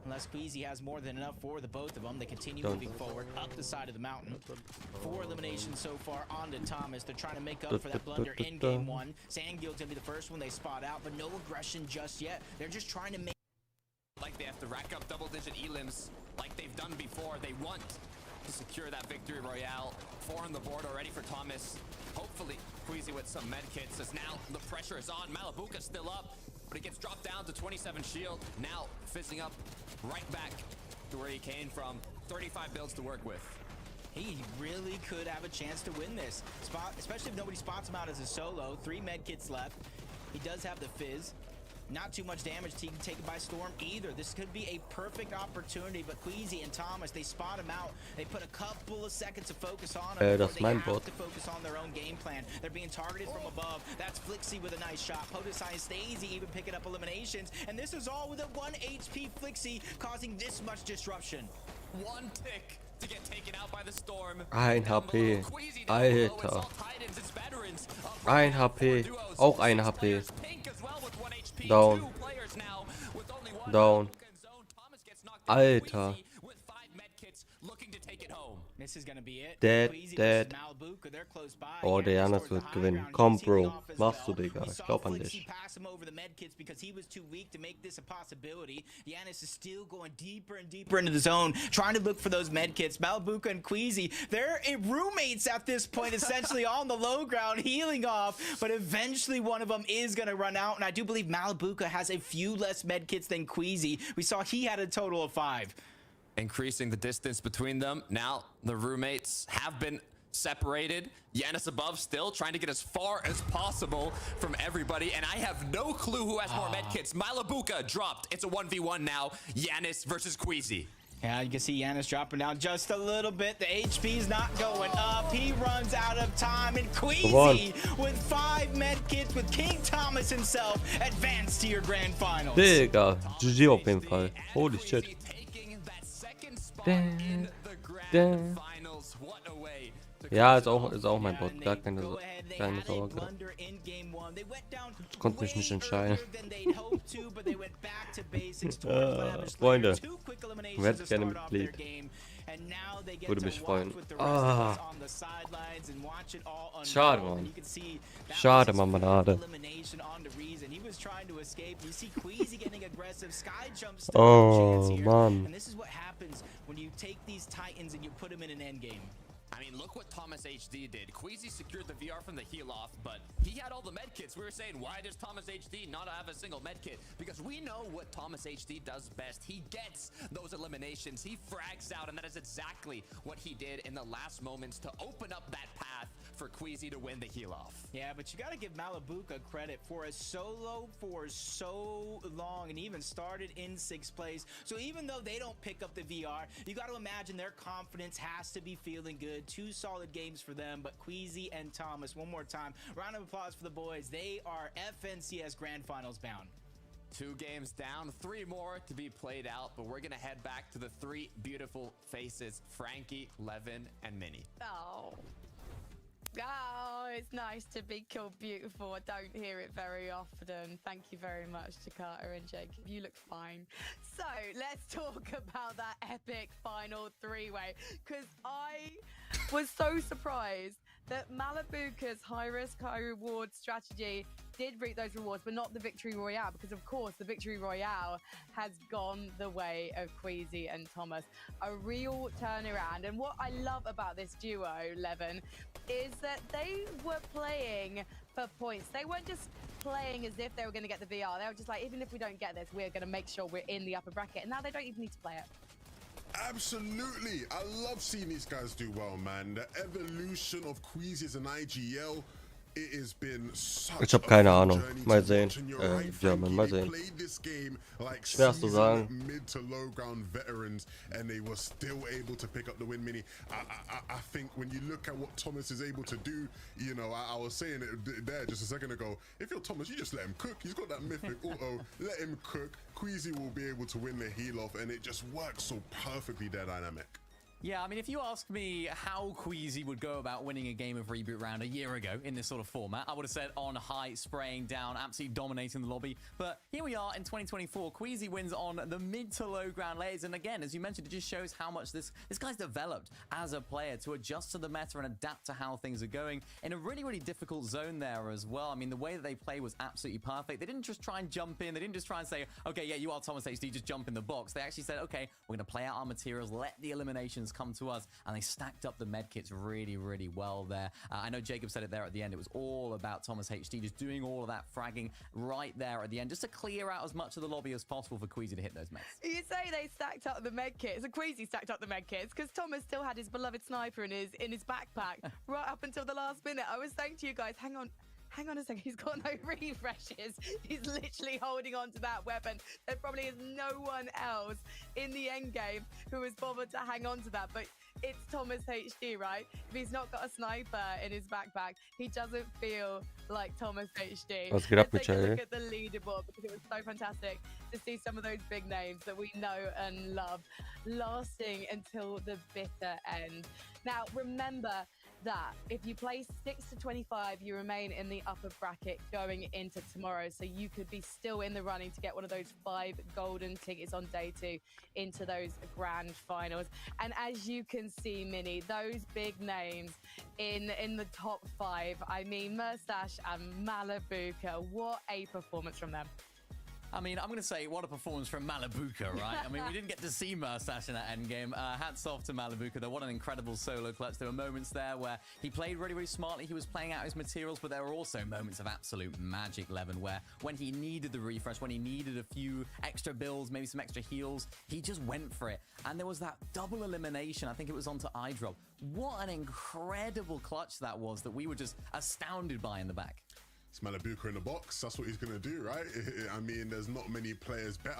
Speaker 5: Unless Queasy has more than enough for the both of them. They continue moving forward up the side of the mountain. 4 eliminations so far onto Thomas. They're trying to make up for that blunder in game 1. Sandgill's gonna be the first one they spot out, but no aggression just yet. They're just trying to make
Speaker 6: like they have to rack up double-digit elims like they've done before. They want to secure that victory royale. 4 on the board already for Thomas. Hopefully Queasy with some med kits, as now the pressure is on. Malibuka's still up, but it gets dropped down to 27 shield. Now fizzing up right back to where he came from. 35 builds to work with.
Speaker 5: He really could have a chance to win this spot, especially if nobody spots him out as a solo. 3 med kits left. He does have the fizz. Not too much damage to take it by storm either. This could be a perfect opportunity, but Queasy and Thomas, they spot him out. They put a couple of seconds to focus on him.
Speaker 1: Das ist mein Bot.
Speaker 5: To focus on their own game plan. They're being targeted from above. That's Flixie with a nice shot. Potusai and Stacey even picking up eliminations. And this is all with a 1 HP Flixie causing this much disruption.
Speaker 6: 1 tick to get taken out by the storm.
Speaker 1: 1 HP. Alter. 1 HP. Auch 1 HP. Down. Down. Alter. Dead. Oh, der Janis wird gewinnen. Komm, Bro. Machst du, Digga. Ich glaub an dich.
Speaker 5: Yanis is still going deeper and deeper into the zone, trying to look for those med kits. Malibuka and Queasy, they're roommates at this point, essentially on the low ground, healing off, but eventually one of them is going to run out, and I do believe Malibuka has a few less med kits than Queasy. We saw he had a total of 5.
Speaker 6: Increasing the distance between them. Now the roommates have been separated. Yanis above still trying to get as far as possible from everybody, and I have no clue who has more medkits. Malibuka dropped. It's a 1v1 now. Yanis versus Queasy.
Speaker 5: Yeah, you can see Yanis dropping down just a little bit. The HP's not going up. He runs out of time, and Queasy with 5 medkits with King Thomas himself advanced to your grand finals.
Speaker 1: Digga, GG auf jeden Fall. Holy shit. Ja, ist auch mein Bot. Gar keine Sorge. Ich konnte mich nicht entscheiden. Freunde, werdet gerne Mitglied. Würde mich freuen. Schade, Mann. Schade, Marmelade. Oh, Mann.
Speaker 6: I mean, look what Thomas HD did. Queasy secured the VR from the heal off, but he had all the medkits. We were saying, why does Thomas HD not have a single medkit? Because we know what Thomas HD does best. He gets those eliminations. He frags out, and that is exactly what he did in the last moments to open up that path for Queasy to win the heal off.
Speaker 5: Yeah, but you got to give Malabuka credit for a solo for so long and even started in 6th place. So even though they don't pick up the VR, you got to imagine their confidence has to be feeling good. 2 solid games for them, but Queasy and Thomas, one more time, round of applause for the boys. They are FNCS Grand Finals bound.
Speaker 6: 2 games down, 3 more to be played out, but we're gonna head back to the 3 beautiful faces, Frankie, Levin, and Minnie.
Speaker 2: Oh. Oh, it's nice to be called beautiful. I don't hear it very often. Thank you very much, Jakarta and Jacob. You look fine. So let's talk about that epic final 3-way, because I was so surprised that Malabuka's high risk, high reward strategy did reap those rewards, but not the victory royale, because of course the victory royale has gone the way of Queasy and Thomas. A real turnaround. And what I love about this duo, Levin, is that they were playing for points. They weren't just playing as if they were going to get the VR. They were just like, even if we don't get this, we're going to make sure we're in the upper bracket. And now they don't even need to play it.
Speaker 4: Absolutely. I love seeing these guys do well, man. The evolution of Queasy and IGL, it has been such
Speaker 1: Ich habe keine
Speaker 4: a
Speaker 1: Ahnung.
Speaker 4: journey
Speaker 1: Mal
Speaker 4: to
Speaker 1: sehen.
Speaker 4: watch, and you're right,
Speaker 1: German, mal
Speaker 4: Frankie,
Speaker 1: sehen.
Speaker 4: they played this game like
Speaker 1: Schwer zu sagen.
Speaker 4: mid to low ground veterans, and they were still able to pick up the win. Mini, I think when you look at what Thomas is able to do, you know, I was saying it there just a second ago. If you're Thomas, you just let him cook. He's got that mythic auto. Let him cook. Queasy will be able to win the heal off, and it just works so perfectly. Their dynamic.
Speaker 3: Yeah, I mean, if you ask me how Queasy would go about winning a game of Reboot Round a year ago in this sort of format, I would have said on high, spraying down, absolutely dominating the lobby. But here we are in 2024. Queasy wins on the mid to low ground layers. And again, as you mentioned, it just shows how much this guy's developed as a player to adjust to the meta and adapt to how things are going in a really, really difficult zone there as well. I mean, the way that they play was absolutely perfect. They didn't just try and jump in. They didn't just try and say, okay, yeah, you are Thomas HD, just jump in the box. They actually said, okay, we're going to play out our materials, let the eliminations come to us, and they stacked up the medkits really, really well there. I know Jacob said it there at the end. It was all about Thomas HD just doing all of that fragging right there at the end, just to clear out as much of the lobby as possible for Queasy to hit those meds.
Speaker 2: You say they stacked up the medkits, and Queasy stacked up the medkits, because Thomas still had his beloved sniper in his backpack right up until the last minute. I was saying to you guys, hang on a second, he's got no refreshes. He's literally holding on to that weapon. There probably is no one else in the end game who has bothered to hang on to that, but it's Thomas HD, right? If he's not got a sniper in his backpack, he doesn't feel like Thomas HD.
Speaker 1: Was geht ab mit
Speaker 2: Let's take a
Speaker 1: Jay?
Speaker 2: look at the leaderboard, because it was so fantastic to see some of those big names that we know and love lasting until the bitter end. Now, remember that if you place 6 to 25, you remain in the upper bracket going into tomorrow. So you could be still in the running to get one of those 5 golden tickets on day 2 into those grand finals. And as you can see, Minnie, those big names in the top 5, I mean, Merstash and Malabuka, what a performance from them.
Speaker 3: I mean, I'm going to say, what a performance from Malabuka, right? I mean, we didn't get to see Merstash in that endgame. Hats off to Malabuka, though. What an incredible solo clutch. There were moments there where he played really, really smartly. He was playing out his materials, but there were also moments of absolute magic, Levin, where when he needed the refresh, when he needed a few extra builds, maybe some extra heals, he just went for it. And there was that double elimination. I think it was onto iDrop. What an incredible clutch that was, that we were just astounded by in the back.
Speaker 4: It's Malabuka in the box. That's what he's going to do, right? I mean, there's not many players better.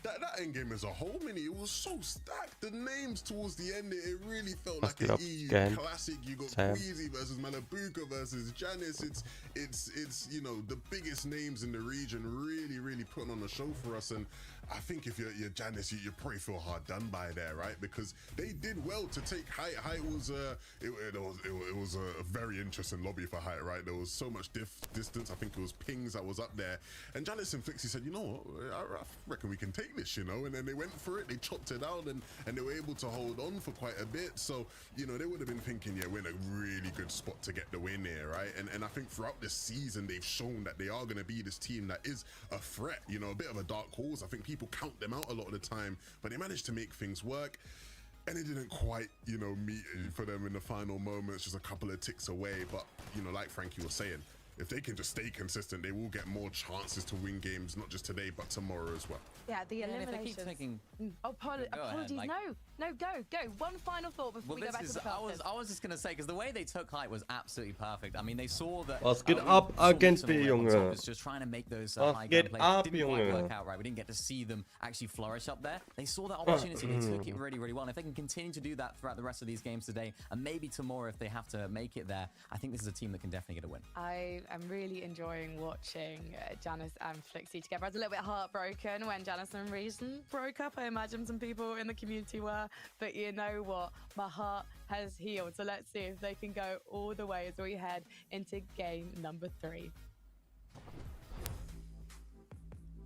Speaker 4: That endgame as a whole, Mini, it was so stacked. The names towards the end, it really felt like an EU classic. You got Queasy versus Malabuka versus Janice. It's you know, the biggest names in the region really, really putting on a show for us. And I think if you're Janice, you probably feel hard done by there, right? Because they did well to take Height. Height was it was a very interesting lobby for Height, right? There was so much distance. I think it was pings that was up there. And Janice and Flixie said, you know what, I reckon we can take this, you know? And then they went for it. They chopped it out, and they were able to hold on for quite a bit. So, you know, they would have been thinking, yeah, we're in a really good spot to get the win here, right? And I think throughout this season, they've shown that they are going to be this team that is a threat, you know, a bit of a dark horse. I think people count them out a lot of the time, but they managed to make things work. And it didn't quite, you know, meet for them in the final moments, just a couple of ticks away. But, you know, like Frankie was saying, if they can just stay consistent, they will get more chances to win games, not just today, but tomorrow as well.
Speaker 2: Yeah, the
Speaker 3: And if they
Speaker 2: eliminations.
Speaker 3: keep taking...
Speaker 2: Apologies.
Speaker 3: like-
Speaker 2: No, go. One final thought before we go back to the classes.
Speaker 3: I was just gonna say, because the way they took height was absolutely perfect. I mean, they saw that.
Speaker 1: Was geht
Speaker 3: we
Speaker 1: ab,
Speaker 3: saw
Speaker 1: Agent
Speaker 3: Luan on top,
Speaker 1: Junge?
Speaker 3: was just trying to make those
Speaker 1: Was
Speaker 3: high
Speaker 1: geht
Speaker 3: ground plays.
Speaker 1: ab,
Speaker 3: Didn't quite
Speaker 1: Junge?
Speaker 3: work out right. We didn't get to see them actually flourish up there. They saw that opportunity. They took it really, really well. And if they can continue to do that throughout the rest of these games today, and maybe tomorrow if they have to make it there, I think this is a team that can definitely get a win.
Speaker 2: I am really enjoying watching Janice and Flixie together. I was a little bit heartbroken when Janice and Reason broke up. I imagine some people in the community were, but you know what? My heart has healed. So let's see if they can go all the way as we head into game number 3.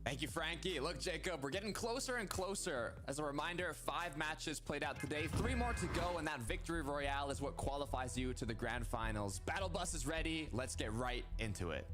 Speaker 6: Thank you, Frankie. Look, Jacob, we're getting closer and closer. As a reminder, 5 matches played out today, 3 more to go, and that victory royale is what qualifies you to the grand finals. Battle bus is ready. Let's get right into it.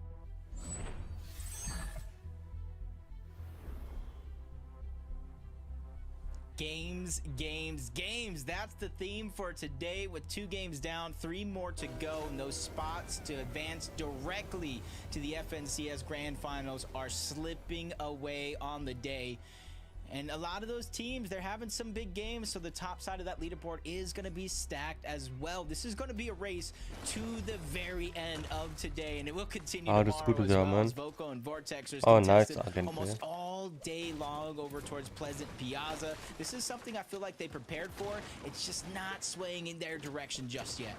Speaker 5: Games, games, games. That's the theme for today, with 2 games down, 3 more to go. And those spots to advance directly to the FNCS Grand Finals are slipping away on the day. And a lot of those teams, they're having some big games, so the top side of that leaderboard is going to be stacked as well. This is going to be a race to the very end of today, and it will continue tomorrow
Speaker 1: das ist gut,
Speaker 5: as
Speaker 1: ja,
Speaker 5: well,
Speaker 1: man.
Speaker 5: as Voco and Vortex are
Speaker 1: Nice,
Speaker 5: contested
Speaker 1: Agent,
Speaker 5: almost
Speaker 1: yeah.
Speaker 5: all day long over towards Pleasant Piazza. This is something I feel like they prepared for. It's just not swaying in their direction just yet.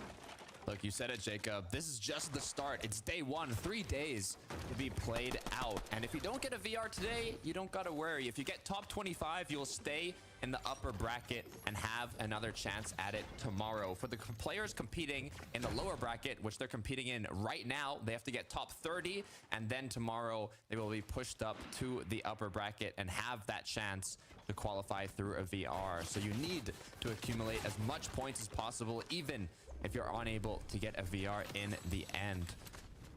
Speaker 6: Look, you said it, Jacob. This is just the start. It's day 1, 3 days to be played out. And if you don't get a VR today, you don't got to worry. If you get top 25, you'll stay in the upper bracket and have another chance at it tomorrow. For the players competing in the lower bracket, which they're competing in right now, they have to get top 30. And then tomorrow, they will be pushed up to the upper bracket and have that chance to qualify through a VR. So you need to accumulate as much points as possible, even if you're unable to get a VR in the end.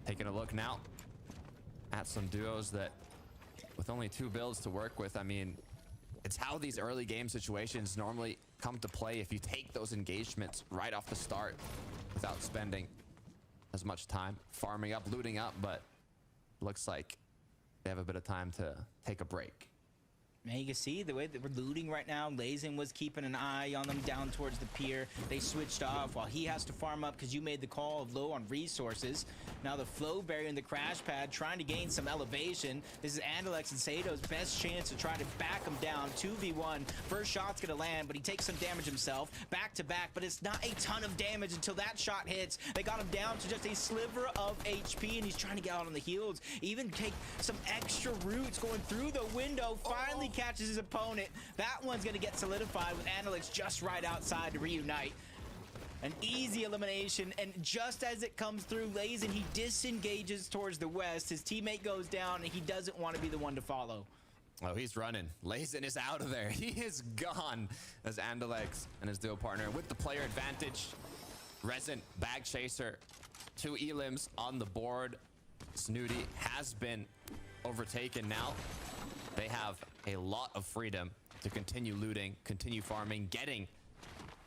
Speaker 6: Taking a look now at some duos that, with only 2 builds to work with, I mean, it's how these early game situations normally come to play if you take those engagements right off the start without spending as much time farming up, looting up, but looks like they have a bit of time to take a break.
Speaker 5: Man, you can see the way that we're looting right now. Lazen was keeping an eye on them down towards the pier. They switched off while he has to farm up because you made the call of low on resources. Now the flow barrier in the crash pad trying to gain some elevation. This is Andalex and Sato's best chance to try to back him down. 2v1. First shot's gonna land, but he takes some damage himself. Back to back, but it's not a ton of damage until that shot hits. They got him down to just a sliver of HP, and he's trying to get out on the heels. Even take some extra roots going through the window. Finally catches his opponent. That one's gonna get solidified with Andalex just right outside to reunite. An easy elimination, and just as it comes through, Lazen, he disengages towards the west. His teammate goes down, and he doesn't want to be the one to follow.
Speaker 6: Oh, he's running. Lazen is out of there. He is gone as Andalex and his duo partner with the player advantage. Resin, bag chaser, 2 elims on the board. Snooty has been overtaken now. They have a lot of freedom to continue looting, continue farming, getting